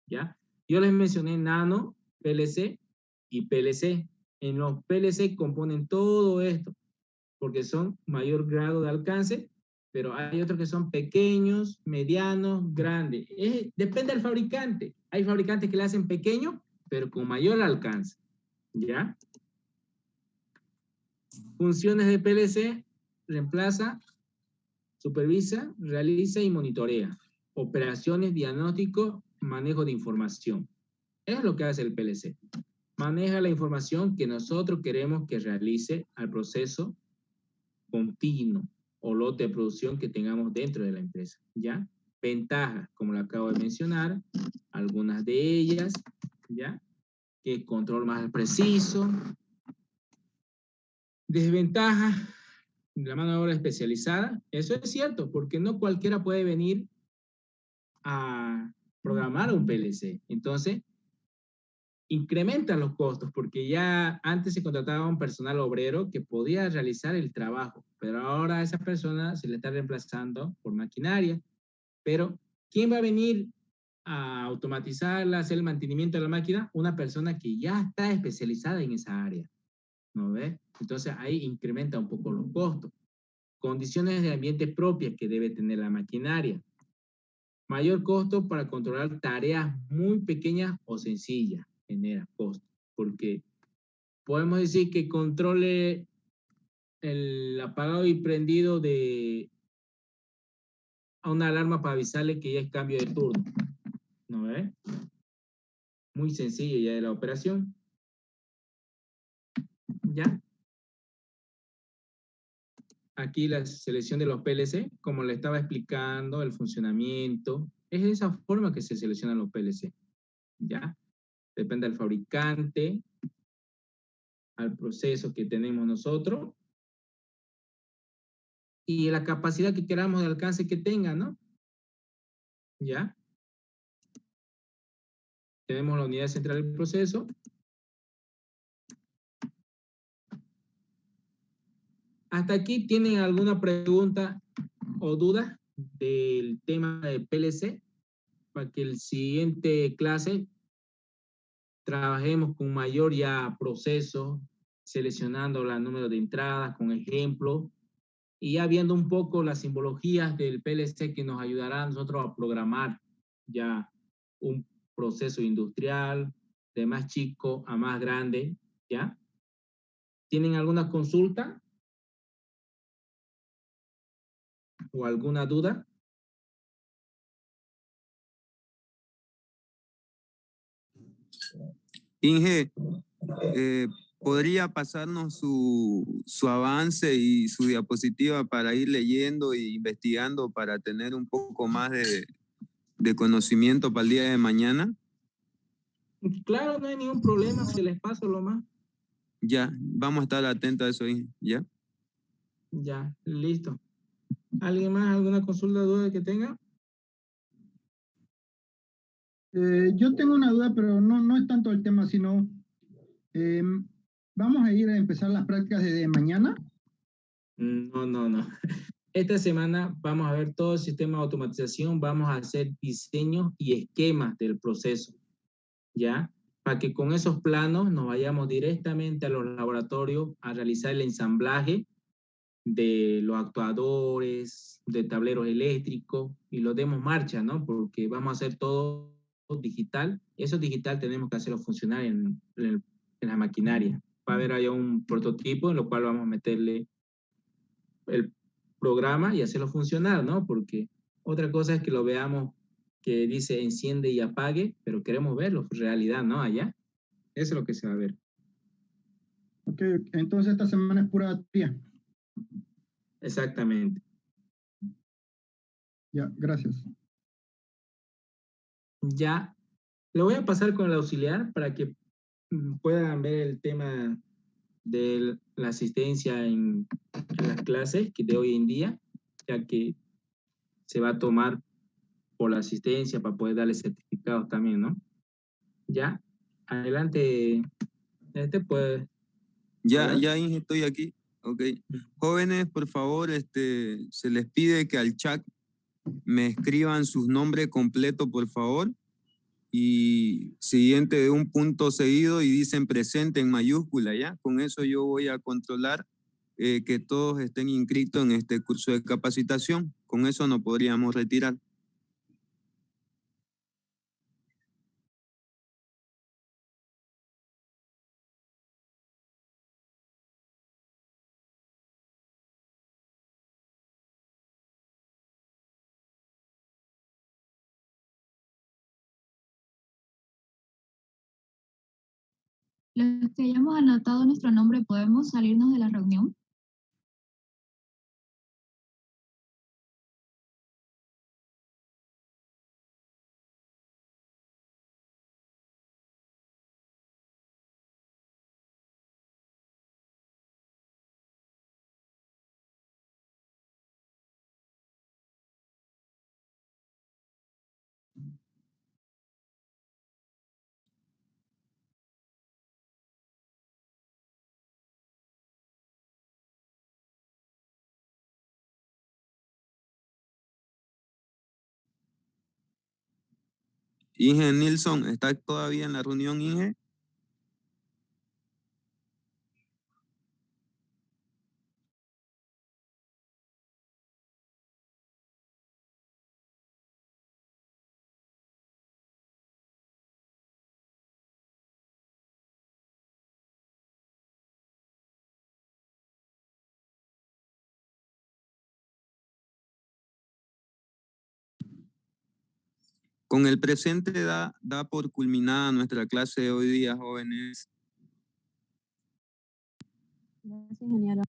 ¿ya? Yo les mencioné nano, PLC y PLC. En los PLC componen todo esto, porque son mayor grado de alcance, pero hay otros que son pequeños, medianos, grandes. Depende del fabricante. Hay fabricantes que le hacen pequeño, pero con mayor alcance, ¿ya? Funciones de PLC: reemplaza, supervisa, realiza y monitorea. Operaciones, diagnóstico, manejo de información. Es lo que hace el PLC. Maneja la información que nosotros queremos que realice al proceso continuo o lote de producción que tengamos dentro de la empresa, ¿ya? Ventajas, como lo acabo de mencionar, algunas de ellas, ¿ya? Que control más preciso. Desventajas, la mano de obra especializada. Eso es cierto, porque no cualquiera puede venir a programar un PLC. Entonces, incrementan los costos, porque ya antes se contrataba un personal obrero que podía realizar el trabajo, pero ahora a esa persona se le está reemplazando por maquinaria. Pero, ¿quién va a venir a automatizarla, hacer el mantenimiento de la máquina? Una persona que ya está especializada en esa área, ¿no ves? Entonces, ahí incrementa un poco los costos. Condiciones de ambiente propias que debe tener la maquinaria. Mayor costo para controlar tareas muy pequeñas o sencillas. Genera costo, porque podemos decir que controle el apagado y prendido a una alarma para avisarle que ya es cambio de turno, ¿no ves? Muy sencilla ya de la operación, ¿ya? Aquí la selección de los PLC, como le estaba explicando, el funcionamiento, es de esa forma que se seleccionan los PLC, ¿ya? Depende del fabricante, al proceso que tenemos nosotros y la capacidad que queramos de alcance que tenga, ¿no? ¿Ya? Tenemos la unidad central del proceso. ¿Hasta aquí tienen alguna pregunta o duda del tema de PLC? Para que el siguiente clase trabajemos con mayor ya proceso, seleccionando los números de entradas con ejemplos y ya viendo un poco las simbologías del PLC que nos ayudará a nosotros a programar ya un proceso industrial de más chico a más grande, ¿ya? ¿Tienen alguna consulta o alguna duda? Inge, ¿podría pasarnos su avance y su diapositiva para ir leyendo e investigando para tener un poco más de conocimiento para el día de mañana? Claro, no hay ningún problema, se les paso lo más. Ya, vamos a estar atentos a eso, Inge, ¿ya? Ya, listo. ¿Alguien más, alguna consulta o duda que tenga? Yo tengo una duda, pero no es tanto el tema, sino ¿vamos a ir a empezar las prácticas desde mañana? No. Esta semana vamos a ver todo el sistema de automatización, vamos a hacer diseños y esquemas del proceso, ¿ya? Para que con esos planos nos vayamos directamente a los laboratorios a realizar el ensamblaje de los actuadores, de tableros eléctricos y los demos marcha, ¿no? Porque vamos a hacer todo digital. Eso digital tenemos que hacerlo funcionar en la maquinaria. Va a haber ahí un prototipo en lo cual vamos a meterle el programa y hacerlo funcionar, ¿no? Porque otra cosa es que lo veamos que dice enciende y apague, pero queremos verlo en realidad, ¿no? Allá. Eso es lo que se va a ver. Ok, entonces esta semana es pura teoría. Exactamente. Ya, gracias. Ya, lo voy a pasar con el auxiliar para que puedan ver el tema de la asistencia en las clases que de hoy en día, ya que se va a tomar por la asistencia para poder darle certificados también, ¿no? Ya, adelante, pues. Ya, Inge, estoy aquí. Ok. Jóvenes, por favor, se les pide que al chat me escriban sus nombres completos, por favor. Y siguiente de un punto seguido y dicen presente en mayúscula, ¿ya? Con eso yo voy a controlar que todos estén inscritos en este curso de capacitación. Con eso nos podríamos retirar. Los que hayamos anotado nuestro nombre, ¿podemos salirnos de la reunión? Inge Nilsson, ¿está todavía en la reunión, Inge? Con el presente da por culminada nuestra clase de hoy día, jóvenes. Gracias, ingeniero.